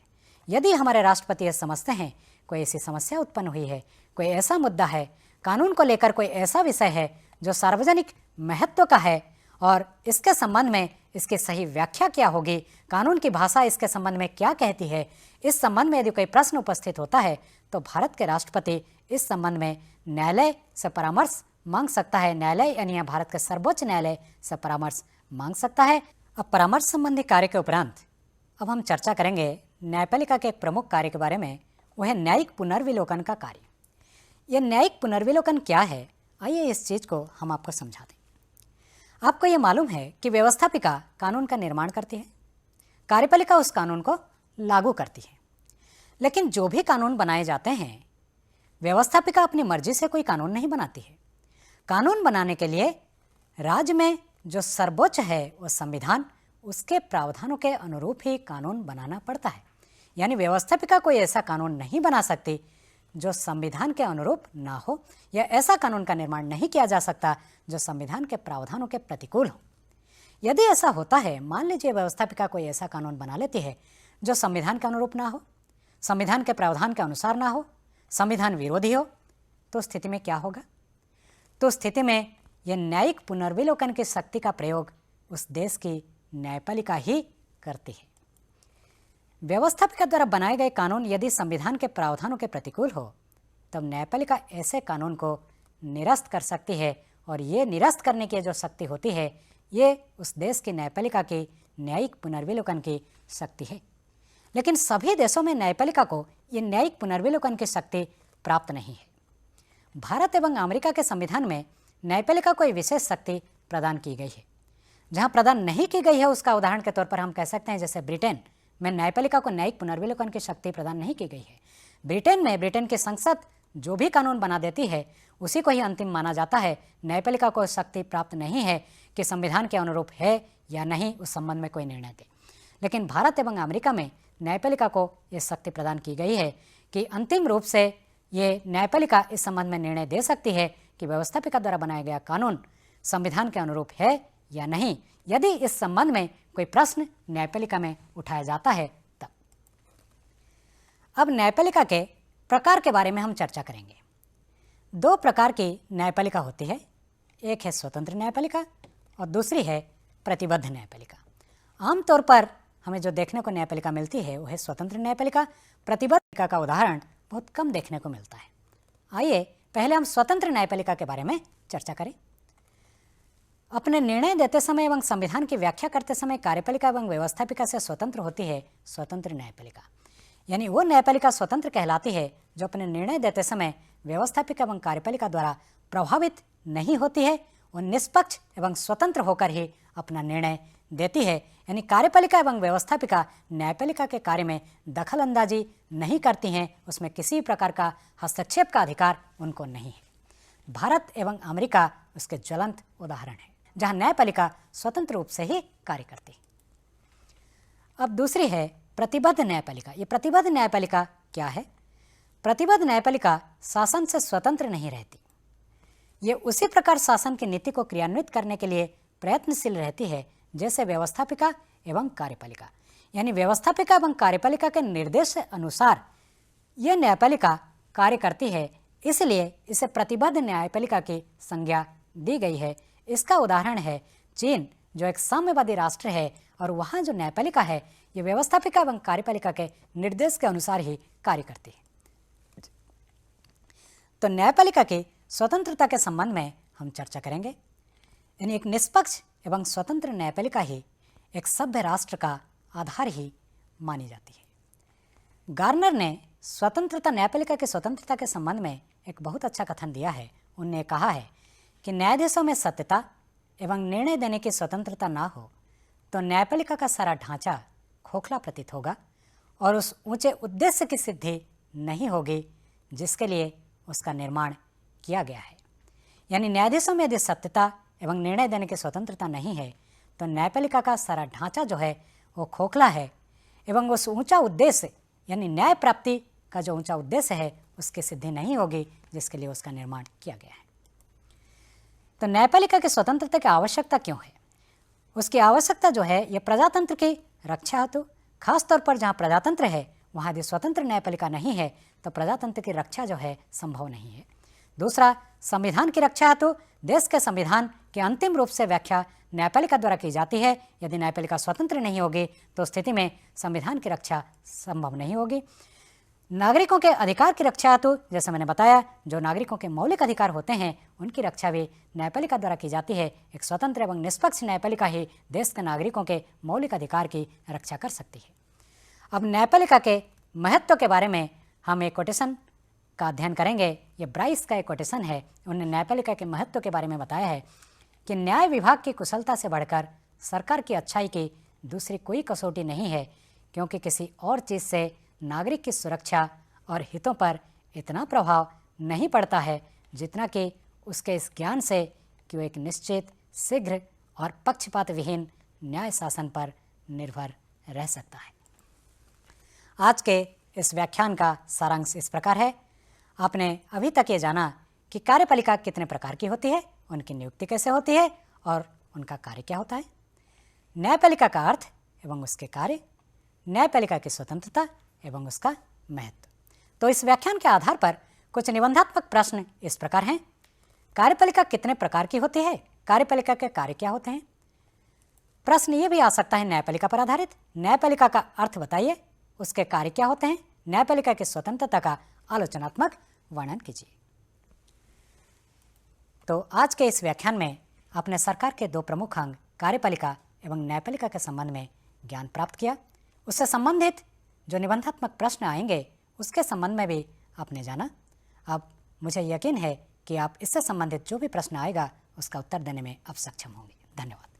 Speaker 1: यदि हमारे राष्ट्रपति ये समझते हैं कोई ऐसी समस्या उत्पन्न हुई है, कोई ऐसा मुद्दा है, कानून को लेकर कोई ऐसा विषय है जो सार्वजनिक महत्व का है और इसके संबंध में इसकी सही व्याख्या क्या होगी, कानून की भाषा इसके संबंध में क्या कहती है, इस संबंध में यदि कोई प्रश्न उपस्थित होता है तो भारत के राष्ट्रपति इस संबंध में न्यायालय से परामर्श मांग सकता है। न्यायालय यानी भारत के सर्वोच्च न्यायालय से परामर्श मांग सकता है। अब परामर्श संबंधी कार्य के उपरांत अब हम चर्चा करेंगे न्यायपालिका के एक प्रमुख कार्य के बारे में, वह है न्यायिक पुनर्विलोकन का कार्य। यह न्यायिक पुनर्विलोकन क्या है, आइए इस चीज़ को हम आपको समझा दें। आपको ये मालूम है कि व्यवस्थापिका कानून का निर्माण करती है, कार्यपालिका उस कानून को लागू करती है। लेकिन जो भी कानून बनाए जाते हैं, व्यवस्थापिका अपनी मर्जी से कोई कानून नहीं बनाती है। कानून बनाने के लिए राज्य में जो सर्वोच्च है वो संविधान, उसके प्रावधानों के अनुरूप ही कानून बनाना पड़ता है। यानी व्यवस्थापिका कोई ऐसा कानून नहीं बना सकती जो संविधान के अनुरूप ना हो, या ऐसा कानून का निर्माण नहीं किया जा सकता जो संविधान के प्रावधानों के प्रतिकूल हो। यदि ऐसा होता है, मान लीजिए व्यवस्थापिका कोई ऐसा कानून बना लेती है जो संविधान के अनुरूप ना हो, संविधान के प्रावधान के अनुसार ना हो, संविधान विरोधी हो, तो स्थिति में क्या होगा? तो स्थिति में यह न्यायिक पुनर्विलोकन की शक्ति का प्रयोग उस देश की न्यायपालिका ही करती है। व्यवस्थापिका द्वारा बनाए गए कानून यदि संविधान के प्रावधानों के प्रतिकूल हो, तब न्यायपालिका ऐसे कानून को निरस्त कर सकती है, और ये निरस्त करने की जो शक्ति होती है, ये उस देश की न्यायपालिका की न्यायिक पुनर्विलोकन की शक्ति है। लेकिन सभी देशों में न्यायपालिका को ये न्यायिक पुनर्विलोकन की शक्ति प्राप्त नहीं है। भारत एवं अमेरिका के संविधान में न्यायपालिका को विशेष शक्ति प्रदान की गई है। जहाँ प्रदान नहीं की गई है, उसका उदाहरण के तौर पर हम कह सकते हैं जैसे ब्रिटेन में न्यायपालिका को न्यायिक पुनर्विलोकन की शक्ति प्रदान नहीं की गई है। ब्रिटेन में ब्रिटेन की संसद जो भी कानून बना देती है उसी को ही अंतिम माना जाता है। न्यायपालिका को शक्ति प्राप्त नहीं है कि संविधान के अनुरूप है या नहीं, उस संबंध में कोई निर्णय दे। लेकिन भारत एवं अमेरिका में न्यायपालिका को यह शक्ति प्रदान की गई है कि अंतिम रूप से ये न्यायपालिका इस संबंध में निर्णय दे सकती है कि व्यवस्थापिका द्वारा बनाया गया कानून संविधान के अनुरूप है या नहीं। यदि इस संबंध में कोई प्रश्न न्यायपालिका में उठाया जाता है तब। अब न्यायपालिका के प्रकार के बारे में हम चर्चा करेंगे। दो प्रकार की न्यायपालिका होती है, एक है स्वतंत्र न्यायपालिका और दूसरी है प्रतिबद्ध न्यायपालिका। आमतौर पर हमें जो देखने को न्यायपालिका मिलती है वो है स्वतंत्र न्यायपालिका। प्रतिबद्ध न्यायपालिका का उदाहरण बहुत कम देखने को मिलता है। आइए पहले हम स्वतंत्र न्यायपालिका के बारे में चर्चा करें। अपने निर्णय देते समय एवं संविधान की व्याख्या करते समय कार्यपालिका एवं व्यवस्थापिका से स्वतंत्र होती है स्वतंत्र न्यायपालिका। यानी वो न्यायपालिका स्वतंत्र कहलाती है जो अपने निर्णय देते समय व्यवस्थापिका एवं कार्यपालिका द्वारा प्रभावित नहीं होती है। वो निष्पक्ष एवं स्वतंत्र होकर ही अपना निर्णय देती है। यानी कार्यपालिका एवं व्यवस्थापिका न्यायपालिका के कार्य में दखल अंदाजी नहीं करती हैं, उसमें किसी प्रकार का हस्तक्षेप का अधिकार उनको नहीं है। भारत एवं अमेरिका उसके ज्वलंत उदाहरण है जहां न्यायपालिका स्वतंत्र रूप से ही कार्य करती है। अब दूसरी है प्रतिबद्ध न्यायपालिका। ये प्रतिबद्ध न्यायपालिका क्या है? प्रतिबद्ध न्यायपालिका शासन से स्वतंत्र नहीं रहती। ये उसी प्रकार शासन की नीति को क्रियान्वित करने के लिए प्रयत्नशील रहती है जैसे व्यवस्थापिका एवं कार्यपालिका। यानी व्यवस्थापिका एवं कार्यपालिका के निर्देश अनुसार ये न्यायपालिका कार्य करती है, इसलिए इसे प्रतिबद्ध न्यायपालिका की संज्ञा दी गई है। इसका उदाहरण है चीन, जो एक साम्यवादी राष्ट्र है और वहाँ जो न्यायपालिका है ये व्यवस्थापिका एवं कार्यपालिका के निर्देश के अनुसार ही कार्य करती है। तो न्यायपालिका की स्वतंत्रता के संबंध में हम चर्चा करेंगे। यानी एक निष्पक्ष एवं स्वतंत्र न्यायपालिका ही एक सभ्य राष्ट्र का आधार ही मानी जाती है। गार्नर ने स्वतंत्रता न्यायपालिका की स्वतंत्रता के संबंध में एक बहुत अच्छा कथन दिया है। उनने कहा है कि न्यायाधीशों में सत्यता, एवं निर्णय देने की स्वतंत्रता ना हो तो न्यायपालिका का सारा ढांचा खोखला प्रतीत होगा और उस ऊंचे उद्देश्य की सिद्धि नहीं होगी जिसके लिए उसका निर्माण किया गया है। यानी न्यायाधीशों में यदि सत्यता एवं निर्णय देने की स्वतंत्रता नहीं है तो न्यायपालिका का सारा ढांचा जो है वो खोखला है एवं उस ऊंचा उद्देश्य यानी न्याय प्राप्ति का जो ऊंचा उद्देश्य है उसकी सिद्धि नहीं होगी जिसके लिए उसका निर्माण किया गया है। तो न्यायपालिका की स्वतंत्रता की आवश्यकता क्यों है? उसकी आवश्यकता जो है ये प्रजातंत्र की रक्षा हेतु, खासतौर पर जहाँ प्रजातंत्र है वहाँ यदि स्वतंत्र न्यायपालिका नहीं है तो प्रजातंत्र की रक्षा जो है संभव नहीं है। दूसरा, संविधान की रक्षा हेतु देश के संविधान की अंतिम रूप से व्याख्या न्यायपालिका द्वारा की जाती है। यदि न्यायपालिका स्वतंत्र नहीं होगी तो स्थिति में संविधान की रक्षा संभव नहीं होगी। नागरिकों के अधिकार की रक्षा हेतु जैसे मैंने बताया जो नागरिकों के मौलिक अधिकार होते हैं उनकी रक्षा भी न्यायपालिका द्वारा की जाती है। एक स्वतंत्र एवं निष्पक्ष न्यायपालिका ही देश के नागरिकों के मौलिक अधिकार की रक्षा कर सकती है। अब न्यायपालिका के महत्व के बारे में हम एक कोटेशन का अध्ययन करेंगे। ये ब्राइस का एक कोटेशन है। उन्होंने न्यायपालिका के महत्व के बारे में बताया है कि न्याय विभाग की कुशलता से बढ़कर सरकार की अच्छाई की दूसरी कोई कसौटी नहीं है, क्योंकि किसी और चीज़ से नागरिक की सुरक्षा और हितों पर इतना प्रभाव नहीं पड़ता है जितना कि उसके इस ज्ञान से कि वो एक निश्चित, शीघ्र और पक्षपात विहीन न्याय शासन पर निर्भर रह सकता है। आज के इस व्याख्यान का सारांश इस प्रकार है। आपने अभी तक ये जाना कि कार्यपालिका कितने प्रकार की होती है, उनकी नियुक्ति कैसे होती है और उनका कार्य क्या होता है, न्यायपालिका का अर्थ एवं उसके कार्य, न्यायपालिका की स्वतंत्रता एवं उसका महत्व। तो इस व्याख्यान के आधार पर कुछ निबंधात्मक प्रश्न इस प्रकार हैं। कार्यपालिका कितने प्रकार की होती है, कार्यपालिका के कार्य क्या होते हैं। प्रश्न ये भी आ सकता है न्यायपालिका पर आधारित, न्यायपालिका का अर्थ बताइए, उसके कार्य क्या होते हैं, न्यायपालिका की स्वतंत्रता का आलोचनात्मक वर्णन कीजिए। तो आज के इस व्याख्यान में आपने सरकार के दो प्रमुख अंग कार्यपालिका एवं न्यायपालिका के संबंध में ज्ञान प्राप्त किया। उससे संबंधित जो निबंधात्मक प्रश्न आएंगे उसके संबंध में भी आपने जाना। अब मुझे यकीन है कि आप इससे संबंधित जो भी प्रश्न आएगा उसका उत्तर देने में अब सक्षम होंगे। धन्यवाद।